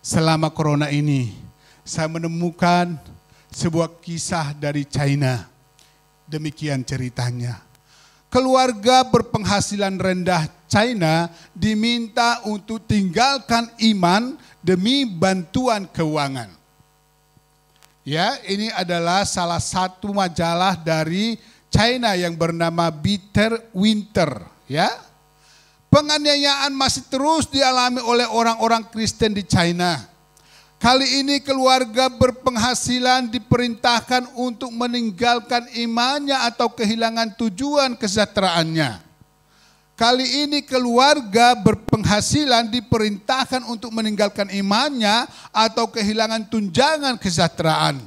[SPEAKER 4] selama corona ini, saya menemukan sebuah kisah dari China. Demikian ceritanya. Keluarga berpenghasilan rendah China diminta untuk tinggalkan iman demi bantuan keuangan. Ya, ini adalah salah satu majalah dari China yang bernama Bitter Winter. Ya, penganiayaan masih terus dialami oleh orang-orang Kristen di China. Kali ini keluarga berpenghasilan diperintahkan untuk meninggalkan imannya atau kehilangan tujuan kesejahteraannya. Kali ini keluarga berpenghasilan diperintahkan untuk meninggalkan imannya atau kehilangan tunjangan kesejahteraan.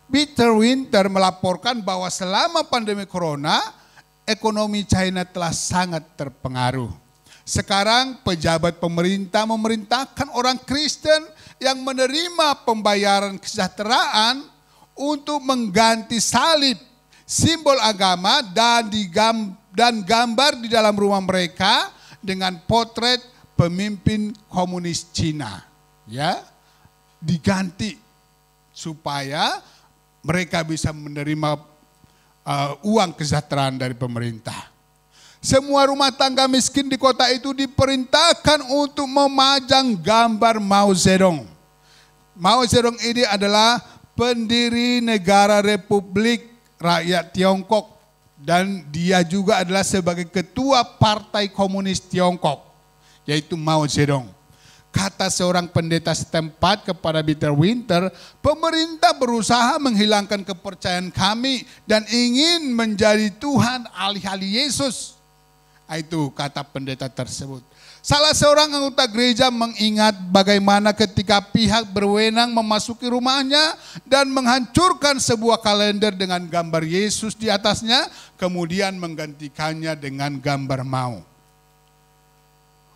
[SPEAKER 4] Bitter Winter melaporkan bahwa selama pandemi corona, ekonomi China telah sangat terpengaruh. Sekarang pejabat pemerintah memerintahkan orang Kristen yang menerima pembayaran kesejahteraan untuk mengganti salib, simbol agama dan gambar di dalam rumah mereka dengan potret pemimpin komunis Cina. Ya, diganti supaya mereka bisa menerima uang kesejahteraan dari pemerintah. Semua rumah tangga miskin di kota itu diperintahkan untuk memajang gambar Mao Zedong. Mao Zedong ini adalah pendiri negara Republik Rakyat Tiongkok dan dia juga adalah sebagai ketua Partai Komunis Tiongkok, yaitu Mao Zedong. Kata seorang pendeta setempat kepada Bitter Winter, pemerintah berusaha menghilangkan kepercayaan kami dan ingin menjadi Tuhan alih-alih Yesus. Itu kata pendeta tersebut. Salah seorang anggota gereja mengingat bagaimana ketika pihak berwenang memasuki rumahnya dan menghancurkan sebuah kalender dengan gambar Yesus di atasnya, kemudian menggantikannya dengan gambar Mao.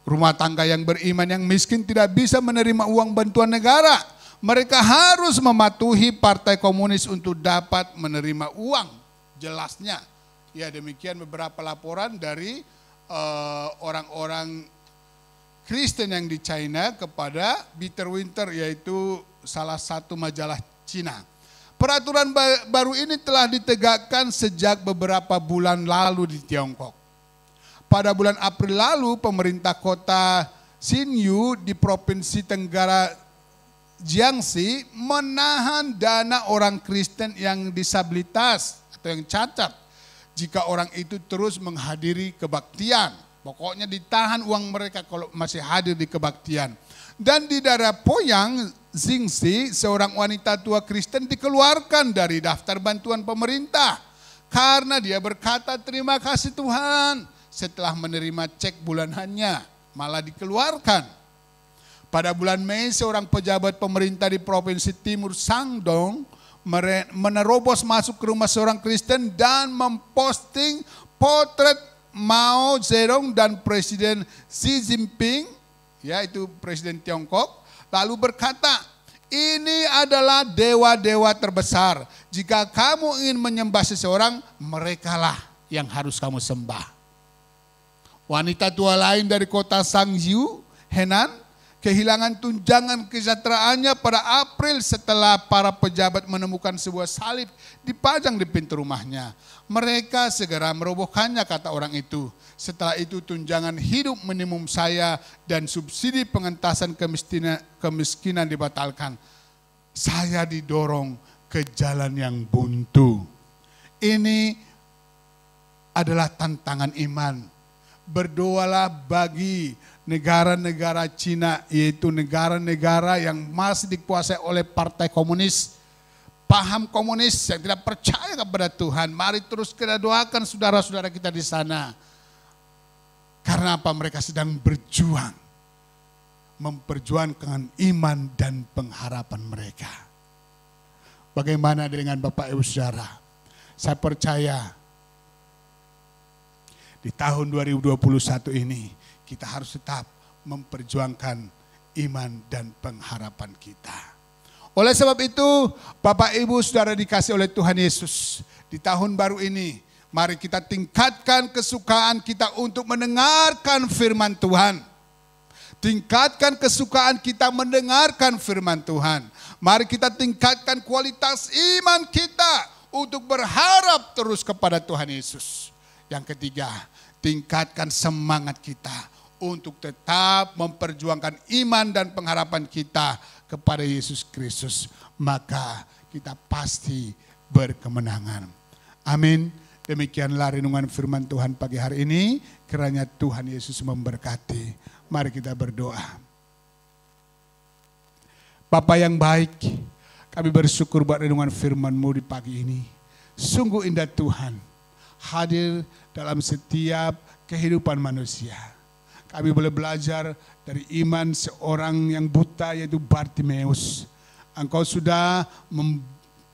[SPEAKER 4] Rumah tangga yang beriman yang miskin tidak bisa menerima uang bantuan negara. Mereka harus mematuhi Partai Komunis untuk dapat menerima uang. Jelasnya. Ya, demikian beberapa laporan dari orang-orang Kristen yang di China kepada Bitter Winter, yaitu salah satu majalah Cina. Peraturan baru ini telah ditegakkan sejak beberapa bulan lalu di Tiongkok. Pada bulan April lalu, pemerintah kota Xinyu di Provinsi Tenggara Jiangxi menahan dana orang Kristen yang disabilitas atau yang cacat jika orang itu terus menghadiri kebaktian. Pokoknya ditahan uang mereka kalau masih hadir di kebaktian. Dan di daerah Poyang, Jingxi, seorang wanita tua Kristen dikeluarkan dari daftar bantuan pemerintah. Karena dia berkata, terima kasih Tuhan. Setelah menerima cek bulanannya, malah dikeluarkan. Pada bulan Mei, seorang pejabat pemerintah di Provinsi Timur Shandong menerobos masuk ke rumah seorang Kristen dan memposting potret Mao Zedong dan Presiden Xi Jinping, yaitu Presiden Tiongkok, lalu berkata, ini adalah dewa-dewa terbesar. Jika kamu ingin menyembah seseorang, merekalah yang harus kamu sembah. Wanita tua lain dari kota Sangju, Henan, kehilangan tunjangan kesejahteraannya pada April setelah para pejabat menemukan sebuah salib dipajang di pintu rumahnya. Mereka segera merobohkannya, kata orang itu. Setelah itu tunjangan hidup minimum saya dan subsidi pengentasan kemiskinan dibatalkan. Saya didorong ke jalan yang buntu. Ini adalah tantangan iman. Berdoalah bagi negara-negara Cina, yaitu negara-negara yang masih dikuasai oleh partai komunis, paham komunis yang tidak percaya kepada Tuhan. Mari terus kita doakan saudara-saudara kita di sana. Karena apa? Mereka sedang berjuang, memperjuangkan iman dan pengharapan mereka. Bagaimana dengan Bapak Ibu Saudara? Saya percaya di tahun 2021 ini kita harus tetap memperjuangkan iman dan pengharapan kita. Oleh sebab itu, Bapak Ibu Saudara dikasih oleh Tuhan Yesus, di tahun baru ini, mari kita tingkatkan kesukaan kita untuk mendengarkan firman Tuhan. Tingkatkan kesukaan kita mendengarkan firman Tuhan. Mari kita tingkatkan kualitas iman kita untuk berharap terus kepada Tuhan Yesus. Yang ketiga, tingkatkan semangat kita untuk tetap memperjuangkan iman dan pengharapan kita kepada Yesus Kristus. Maka kita pasti berkemenangan. Amin. Demikianlah renungan firman Tuhan pagi hari ini. Kiranya Tuhan Yesus memberkati. Mari kita berdoa. Bapa yang baik, kami bersyukur buat renungan firman-Mu di pagi ini. Sungguh indah Tuhan, hadir dalam setiap kehidupan manusia. Kami boleh belajar dari iman seorang yang buta, yaitu Bartimeus. Engkau sudah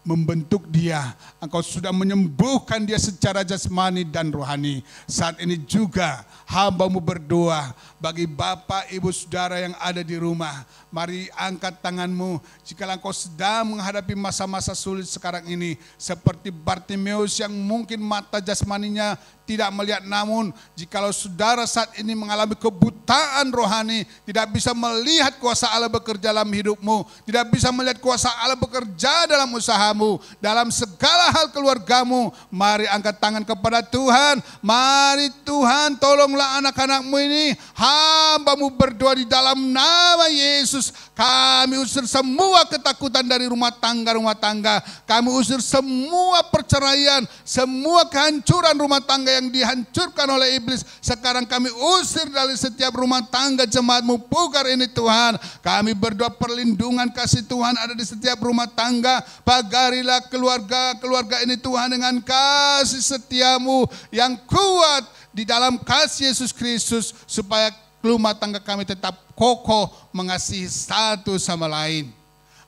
[SPEAKER 4] membentuk dia, Engkau sudah menyembuhkan dia secara jasmani dan rohani. Saat ini juga hamba-Mu berdoa bagi Bapak Ibu Saudara yang ada di rumah. Mari angkat tangan-Mu jika Engkau sedang menghadapi masa-masa sulit sekarang ini. Seperti Bartimeus yang mungkin mata jasmaninya tidak melihat, namun jikalau saudara saat ini mengalami kebutaan rohani, tidak bisa melihat kuasa Allah bekerja dalam hidupmu, tidak bisa melihat kuasa Allah bekerja dalam usahamu, dalam segala hal keluargamu, mari angkat tangan kepada Tuhan. Mari Tuhan, tolonglah anak-anak-Mu ini. Hamba-Mu berdoa di dalam nama Yesus. Kami usir semua ketakutan dari rumah tangga. Kami usir semua perceraian, semua kehancuran rumah tangga yang dihancurkan oleh iblis. Sekarang kami usir dari setiap rumah tangga jemaat-Mu Pugar ini Tuhan. Kami berdoa perlindungan kasih Tuhan ada di setiap rumah tangga. Pagarilah keluarga ini Tuhan dengan kasih setia-Mu yang kuat di dalam kasih Yesus Kristus, supaya rumah tangga kami tetap kokoh mengasihi satu sama lain.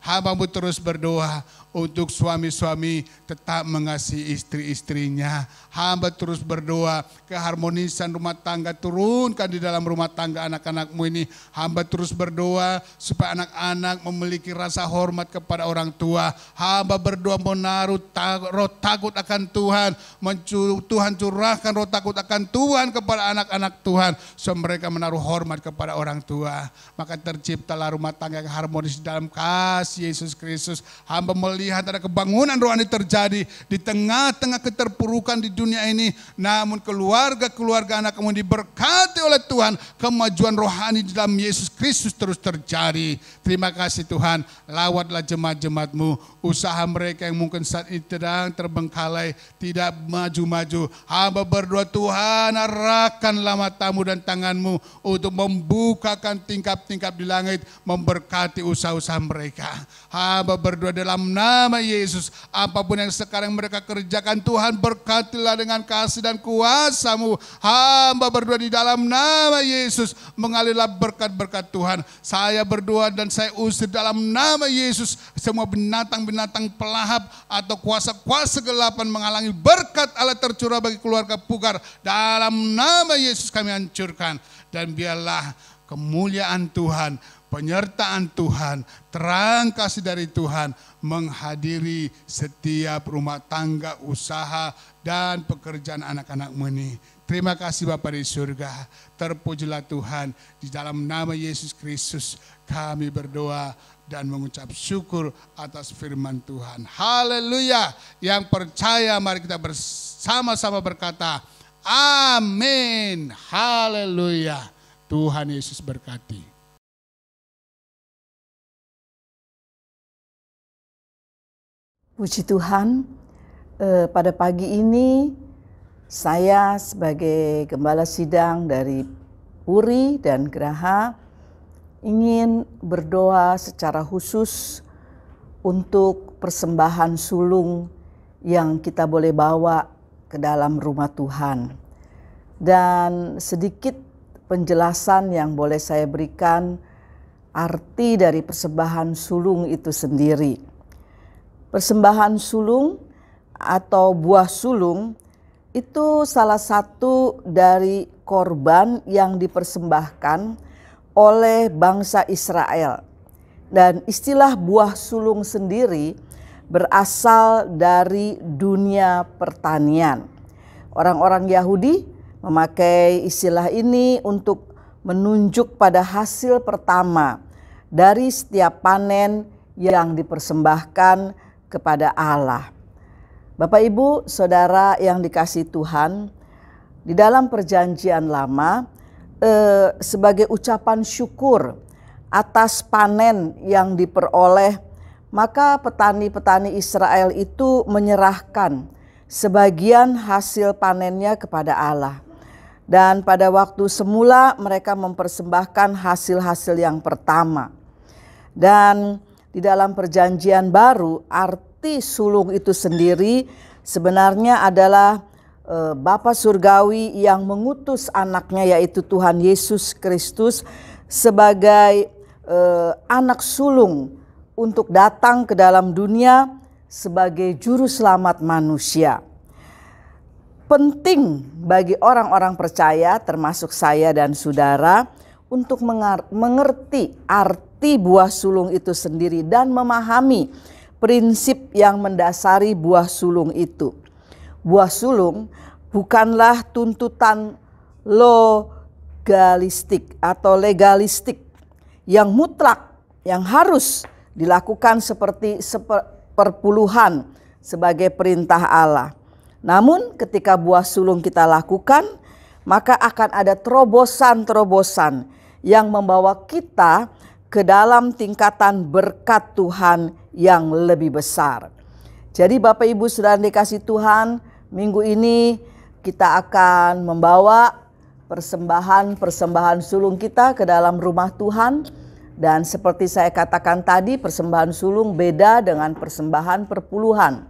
[SPEAKER 4] Hamba-Mu terus berdoa untuk suami-suami tetap mengasihi istri-istrinya. Hamba terus berdoa keharmonisan rumah tangga turunkan di dalam rumah tangga anak-anak-Mu ini. Hamba terus berdoa supaya anak-anak memiliki rasa hormat kepada orang tua. Hamba berdoa menaruh roh takut akan Tuhan. Tuhan curahkan roh takut akan Tuhan kepada anak-anak Tuhan, supaya mereka menaruh hormat kepada orang tua. Maka terciptalah rumah tangga yang harmonis dalam kasih Yesus Kristus. Hamba melihat ada kebangunan rohani terjadi di tengah-tengah keterpurukan di dunia ini. Namun keluarga-keluarga anak-Mu diberkati oleh Tuhan. Kemajuan rohani di dalam Yesus Kristus terus terjadi. Terima kasih Tuhan. Lawatlah jemaat-jemaat-Mu. Usaha mereka yang mungkin saat ini sedang terbengkalai, tidak maju-maju. Hamba berdoa Tuhan, arahkanlah mata-Mu dan tangan-Mu untuk membukakan tingkap-tingkap di langit, memberkati usaha-usaha mereka. Hamba berdoa dalam nama Yesus, apapun yang sekarang mereka kerjakan Tuhan, berkatilah dengan kasih dan kuasa-Mu. Hamba berdoa di dalam nama Yesus, mengalirlah berkat-berkat Tuhan. Saya berdoa dan saya usir dalam nama Yesus semua binatang-binatang pelahap atau kuasa-kuasa gelapan menghalangi berkat Allah tercurah bagi keluarga Pugar. Dalam nama Yesus kami hancurkan, dan biarlah kemuliaan Tuhan penyertaan Tuhan, terang kasih dari Tuhan menghadiri setiap rumah tangga, usaha, dan pekerjaan anak-anakmu ini. Terima kasih Bapa di surga, terpujilah Tuhan. Di dalam nama Yesus Kristus kami berdoa dan mengucap syukur atas firman Tuhan. Haleluya. Yang percaya mari kita bersama-sama berkata, amin. Haleluya. Tuhan Yesus berkati.
[SPEAKER 5] Puji Tuhan, pada pagi ini saya sebagai gembala sidang dari Puri dan Geraha ingin berdoa secara khusus untuk persembahan sulung yang kita boleh bawa ke dalam rumah Tuhan. Dan sedikit penjelasan yang boleh saya berikan arti dari persembahan sulung itu sendiri. Persembahan sulung atau buah sulung itu salah satu dari korban yang dipersembahkan oleh bangsa Israel. Dan istilah buah sulung sendiri berasal dari dunia pertanian. Orang-orang Yahudi memakai istilah ini untuk menunjuk pada hasil pertama dari setiap panen yang dipersembahkan kepada Allah. Bapak Ibu, Saudara yang dikasihi Tuhan, di dalam perjanjian lama sebagai ucapan syukur atas panen yang diperoleh, maka petani-petani Israel itu menyerahkan sebagian hasil panennya kepada Allah. Dan pada waktu semula mereka mempersembahkan hasil-hasil yang pertama. Dan di dalam perjanjian baru arti sulung itu sendiri sebenarnya adalah Bapa Surgawi yang mengutus anaknya yaitu Tuhan Yesus Kristus sebagai anak sulung untuk datang ke dalam dunia sebagai juru selamat manusia. Penting bagi orang-orang percaya termasuk saya dan saudara untuk mengerti arti buah sulung itu sendiri dan memahami prinsip yang mendasari buah sulung itu. Buah sulung bukanlah tuntutan legalistik atau legalistik yang mutlak yang harus dilakukan seperti perpuluhan sebagai perintah Allah. Namun ketika buah sulung kita lakukan, maka akan ada terobosan-terobosan yang membawa kita ke dalam tingkatan berkat Tuhan yang lebih besar. Jadi Bapak Ibu Saudara dikasih Tuhan, minggu ini kita akan membawa persembahan sulung kita ke dalam rumah Tuhan. Dan seperti saya katakan tadi, persembahan sulung beda dengan persembahan perpuluhan.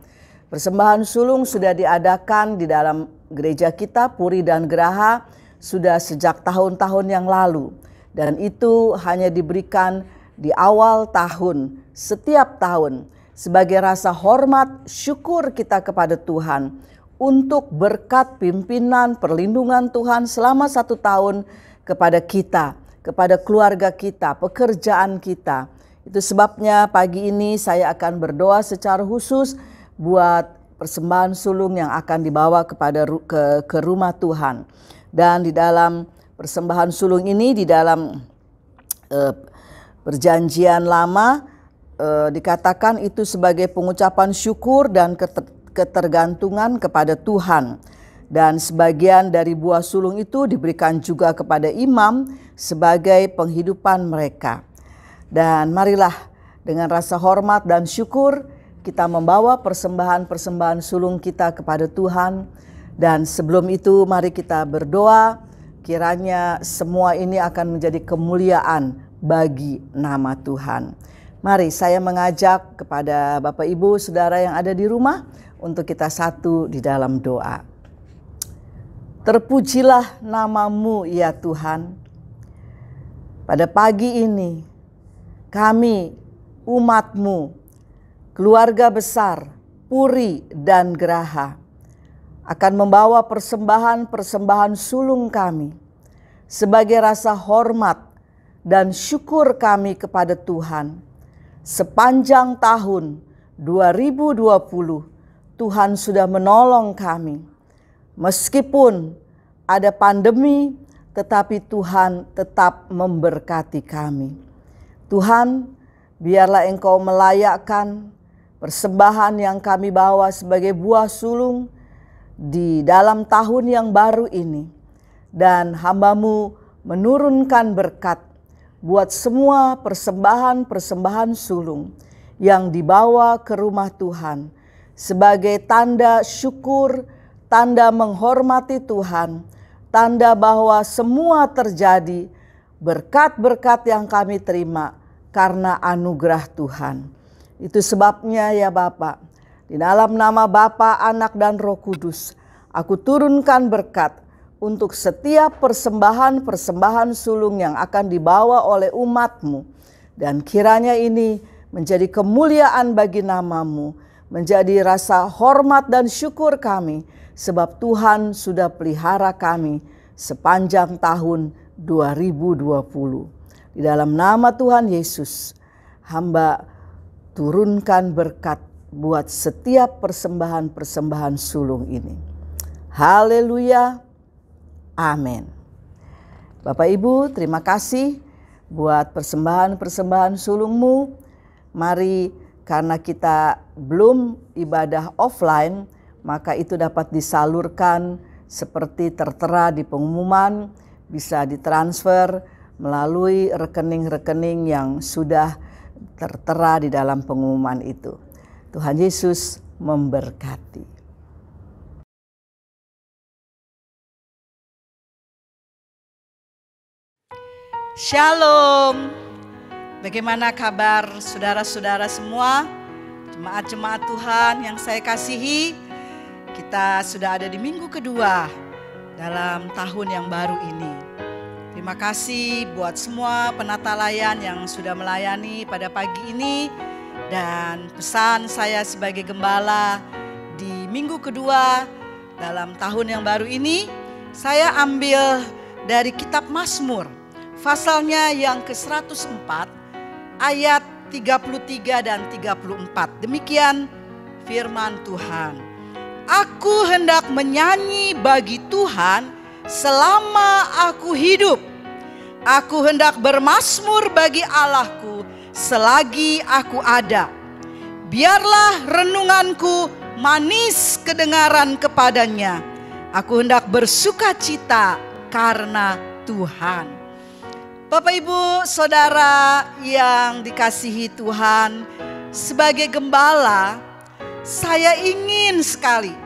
[SPEAKER 5] Persembahan sulung sudah diadakan di dalam gereja kita, Puri dan Geraha, sudah sejak tahun-tahun yang lalu. Dan itu hanya diberikan di awal tahun, setiap tahun. Sebagai rasa hormat, syukur kita kepada Tuhan. Untuk berkat pimpinan, perlindungan Tuhan selama 1 tahun kepada kita, kepada keluarga kita, pekerjaan kita. Itu sebabnya pagi ini saya akan berdoa secara khusus buat persembahan sulung yang akan dibawa ke rumah Tuhan. Dan di dalam persembahan sulung ini, di dalam perjanjian lama dikatakan itu sebagai pengucapan syukur dan ketergantungan kepada Tuhan. Dan sebagian dari buah sulung itu diberikan juga kepada imam sebagai penghidupan mereka. Dan marilah dengan rasa hormat dan syukur kita membawa persembahan-persembahan sulung kita kepada Tuhan. Dan sebelum itu mari kita berdoa kiranya semua ini akan menjadi kemuliaan bagi nama Tuhan. Mari saya mengajak kepada Bapak Ibu Saudara yang ada di rumah untuk kita satu di dalam doa. Terpujilah nama-Mu ya Tuhan. Pada pagi ini kami umat-Mu, keluarga besar Puri dan Geraha akan membawa persembahan-persembahan sulung kami sebagai rasa hormat dan syukur kami kepada Tuhan. Sepanjang tahun 2020, Tuhan sudah menolong kami. Meskipun ada pandemi, tetapi Tuhan tetap memberkati kami. Tuhan, biarlah Engkau melayakkan persembahan yang kami bawa sebagai buah sulung di dalam tahun yang baru ini. Dan hamba-Mu menurunkan berkat buat semua persembahan-persembahan sulung yang dibawa ke rumah Tuhan sebagai tanda syukur, tanda menghormati Tuhan, tanda bahwa semua terjadi berkat-berkat yang kami terima karena anugerah Tuhan. Itu sebabnya ya Bapa, di dalam nama Bapa, Anak dan Roh Kudus, aku turunkan berkat untuk setiap persembahan-persembahan sulung yang akan dibawa oleh umat-Mu. Dan kiranya ini menjadi kemuliaan bagi nama-Mu, menjadi rasa hormat dan syukur kami, sebab Tuhan sudah pelihara kami sepanjang tahun 2020. Di dalam nama Tuhan Yesus, hamba turunkan berkat buat setiap persembahan-persembahan sulung ini. Haleluya. Amin. Bapak Ibu, terima kasih buat persembahan-persembahan sulung-Mu. Mari, karena kita belum ibadah offline, maka itu dapat disalurkan seperti tertera di pengumuman, bisa ditransfer melalui rekening-rekening yang sudah tertera di dalam pengumuman itu. Tuhan Yesus memberkati.
[SPEAKER 6] Shalom. Bagaimana kabar saudara-saudara semua? Jemaat-jemaat Tuhan yang saya kasihi, kita sudah ada di minggu kedua dalam tahun yang baru ini. Terima kasih buat semua penata layan yang sudah melayani pada pagi ini. Dan pesan saya sebagai gembala di minggu kedua dalam tahun yang baru ini, saya ambil dari kitab Mazmur. Pasalnya yang ke-104 ayat 33 dan 34. Demikian firman Tuhan. Aku hendak menyanyi bagi Tuhan selama aku hidup. Aku hendak bermazmur bagi Allahku selagi aku ada. Biarlah renunganku manis kedengaran kepadanya. Aku hendak bersukacita karena Tuhan. Bapak Ibu Saudara yang dikasihi Tuhan, sebagai gembala saya ingin sekali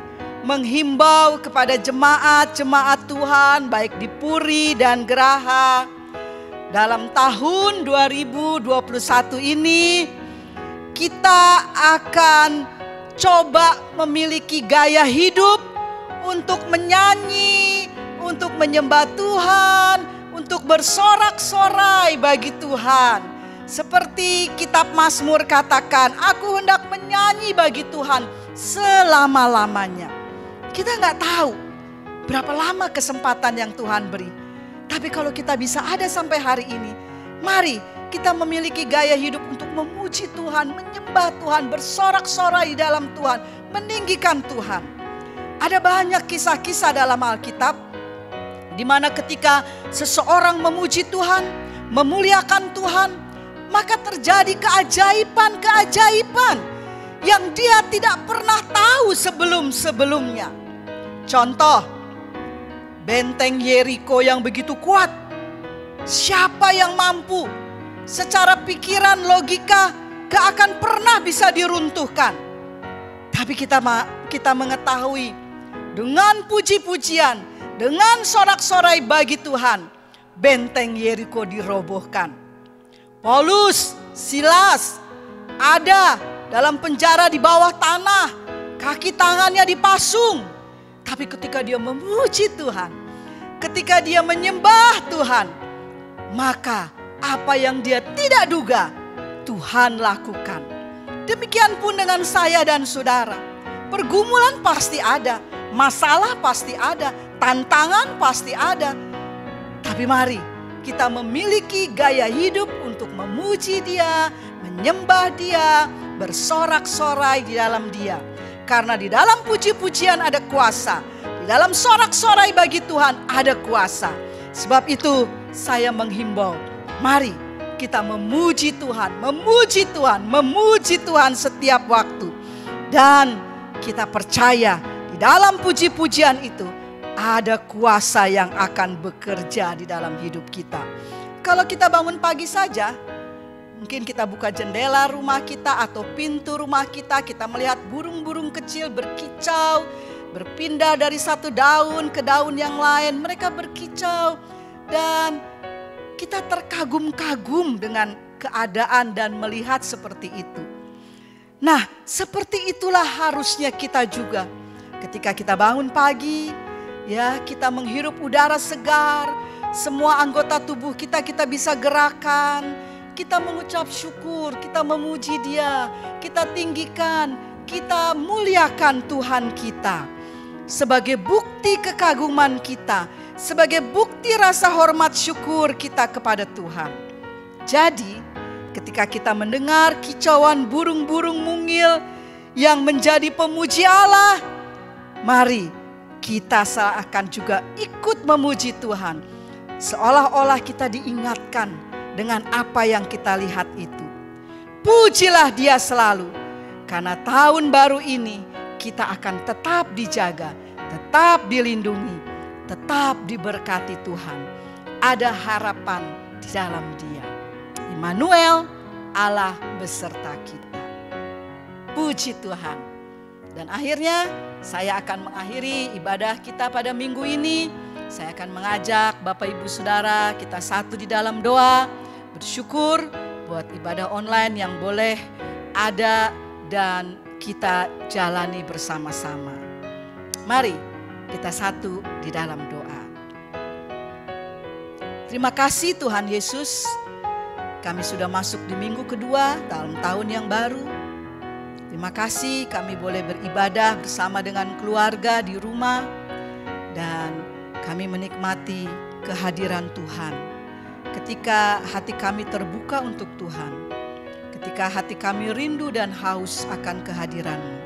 [SPEAKER 6] menghimbau kepada jemaat-jemaat Tuhan baik di Puri dan Geraha. Dalam tahun 2021 ini kita akan coba memiliki gaya hidup untuk menyanyi, untuk menyembah Tuhan, untuk bersorak-sorai bagi Tuhan. Seperti kitab Mazmur katakan, aku hendak menyanyi bagi Tuhan selama-lamanya. Kita nggak tahu berapa lama kesempatan yang Tuhan beri. Tapi kalau kita bisa ada sampai hari ini, mari kita memiliki gaya hidup untuk memuji Tuhan, menyembah Tuhan, bersorak-sorai dalam Tuhan, meninggikan Tuhan. Ada banyak kisah-kisah dalam Alkitab di mana ketika seseorang memuji Tuhan, memuliakan Tuhan, maka terjadi keajaiban-keajaiban yang dia tidak pernah tahu sebelum-sebelumnya. Contoh, benteng Yeriko yang begitu kuat. Siapa yang mampu secara pikiran, logika gak akan pernah bisa diruntuhkan. Tapi kita mengetahui dengan puji-pujian, dengan sorak-sorai bagi Tuhan, benteng Yeriko dirobohkan. Paulus, Silas ada dalam penjara di bawah tanah, kaki tangannya dipasung. Tapi ketika dia memuji Tuhan, ketika dia menyembah Tuhan, maka apa yang dia tidak duga, Tuhan lakukan. Demikian pun dengan saya dan saudara. Pergumulan pasti ada, masalah pasti ada, tantangan pasti ada. Tapi mari kita memiliki gaya hidup untuk memuji Dia, menyembah Dia, bersorak-sorai di dalam Dia. Karena di dalam puji-pujian ada kuasa, di dalam sorak-sorai bagi Tuhan ada kuasa. Sebab itu saya menghimbau, mari kita memuji Tuhan, memuji Tuhan, memuji Tuhan setiap waktu. Dan kita percaya di dalam puji-pujian itu ada kuasa yang akan bekerja di dalam hidup kita. Kalau kita bangun pagi saja, mungkin kita buka jendela rumah kita atau pintu rumah kita, kita melihat burung-burung kecil berkicau, berpindah dari satu daun ke daun yang lain. Mereka berkicau dan kita terkagum-kagum dengan keadaan dan melihat seperti itu. Nah, seperti itulah harusnya kita juga. Ketika kita bangun pagi, ya, kita menghirup udara segar, semua anggota tubuh kita bisa gerakan, kita mengucap syukur, kita memuji Dia, kita tinggikan, kita muliakan Tuhan kita. Sebagai bukti kekaguman kita, sebagai bukti rasa hormat syukur kita kepada Tuhan. Jadi, ketika kita mendengar kicauan burung-burung mungil yang menjadi pemuji Allah, mari kita seakan juga ikut memuji Tuhan. Seolah-olah kita diingatkan dengan apa yang kita lihat itu. Pujilah Dia selalu, karena tahun baru ini kita akan tetap dijaga, tetap dilindungi, tetap diberkati Tuhan. Ada harapan di dalam Dia. Immanuel, Allah beserta kita. Puji Tuhan. Dan akhirnya saya akan mengakhiri ibadah kita pada minggu ini. Saya akan mengajak Bapak Ibu Saudara kita satu di dalam doa. Bersyukur buat ibadah online yang boleh ada dan kita jalani bersama-sama. Mari kita satu di dalam doa. Terima kasih Tuhan Yesus. Kami sudah masuk di minggu kedua dalam tahun yang baru. Terima kasih kami boleh beribadah bersama dengan keluarga di rumah. Dan kami menikmati kehadiran Tuhan. Ketika hati kami terbuka untuk Tuhan. Ketika hati kami rindu dan haus akan kehadiran-Mu.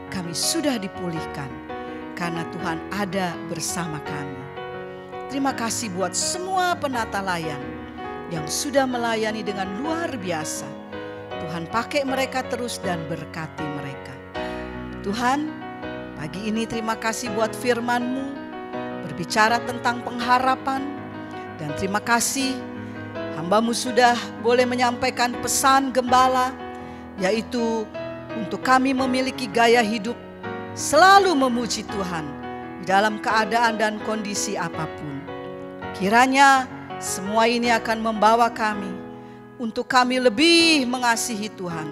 [SPEAKER 6] Kami sudah dipulihkan karena Tuhan ada bersama kami. Terima kasih buat semua penata layan yang sudah melayani dengan luar biasa. Tuhan pakai mereka terus dan berkati mereka. Tuhan, pagi ini terima kasih buat firman-Mu, berbicara tentang pengharapan. Dan terima kasih hamba-Mu sudah boleh menyampaikan pesan gembala, yaitu untuk kami memiliki gaya hidup selalu memuji Tuhan di dalam keadaan dan kondisi apapun. Kiranya semua ini akan membawa kami untuk kami lebih mengasihi Tuhan,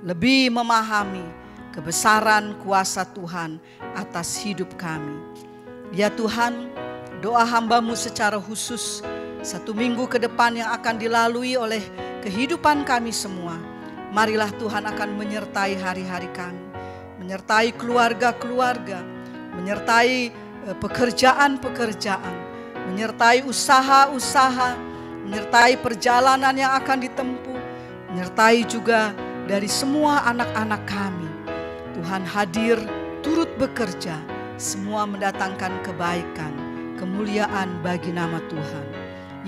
[SPEAKER 6] lebih memahami kebesaran kuasa Tuhan atas hidup kami. Ya Tuhan, doa hamba-Mu secara khusus 1 minggu ke depan yang akan dilalui oleh kehidupan kami semua. Marilah Tuhan akan menyertai hari-hari kami, menyertai keluarga-keluarga, menyertai pekerjaan-pekerjaan, menyertai usaha-usaha, menyertai perjalanan yang akan ditempuh, menyertai juga dari semua anak-anak kami. Tuhan hadir turut bekerja, semua mendatangkan kebaikan, kemuliaan bagi nama Tuhan.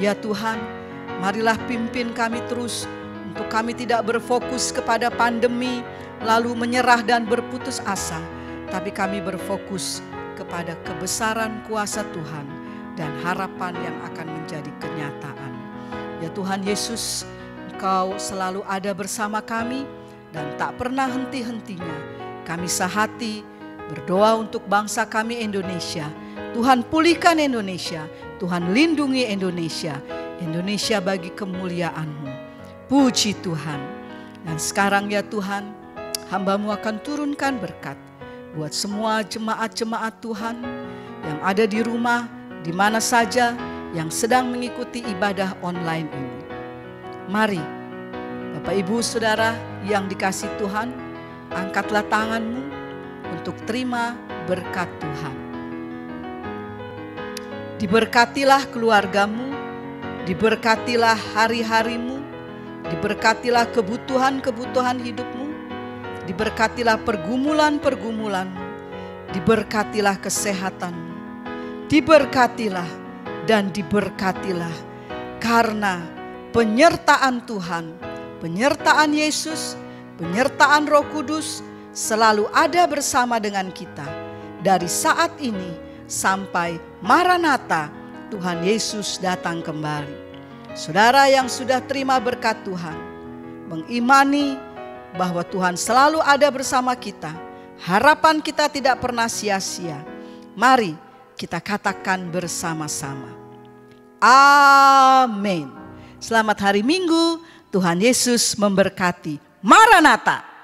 [SPEAKER 6] Ya Tuhan, marilah pimpin kami terus untuk kami tidak berfokus kepada pandemi, lalu menyerah dan berputus asa, tapi kami berfokus kepada kebesaran kuasa Tuhan dan harapan yang akan menjadi kenyataan. Ya Tuhan Yesus, Engkau selalu ada bersama kami dan tak pernah henti-hentinya. Kami sehati berdoa untuk bangsa kami Indonesia. Tuhan pulihkan Indonesia, Tuhan lindungi Indonesia. Indonesia bagi kemuliaan-Mu. Puji Tuhan. Dan sekarang ya Tuhan, hamba-Mu akan turunkan berkat buat semua jemaat-jemaat Tuhan yang ada di rumah, di mana saja yang sedang mengikuti ibadah online ini. Mari, Bapak Ibu Saudara yang dikasih Tuhan, angkatlah tangan-Mu untuk terima berkat Tuhan. Diberkatilah keluarga-Mu, Diberkatilah hari-harimu, diberkatilah kebutuhan-kebutuhan hidupmu, diberkatilah pergumulan-pergumulanmu, diberkatilah kesehatanmu, diberkatilah dan diberkatilah karena penyertaan Tuhan, penyertaan Yesus, penyertaan Roh Kudus selalu ada bersama dengan kita dari saat ini sampai Maranatha, Tuhan Yesus datang kembali. Saudara yang sudah terima berkat Tuhan, mengimani bahwa Tuhan selalu ada bersama kita, harapan kita tidak pernah sia-sia. Mari kita katakan bersama-sama. Amin. Selamat hari Minggu, Tuhan Yesus memberkati. Maranatha.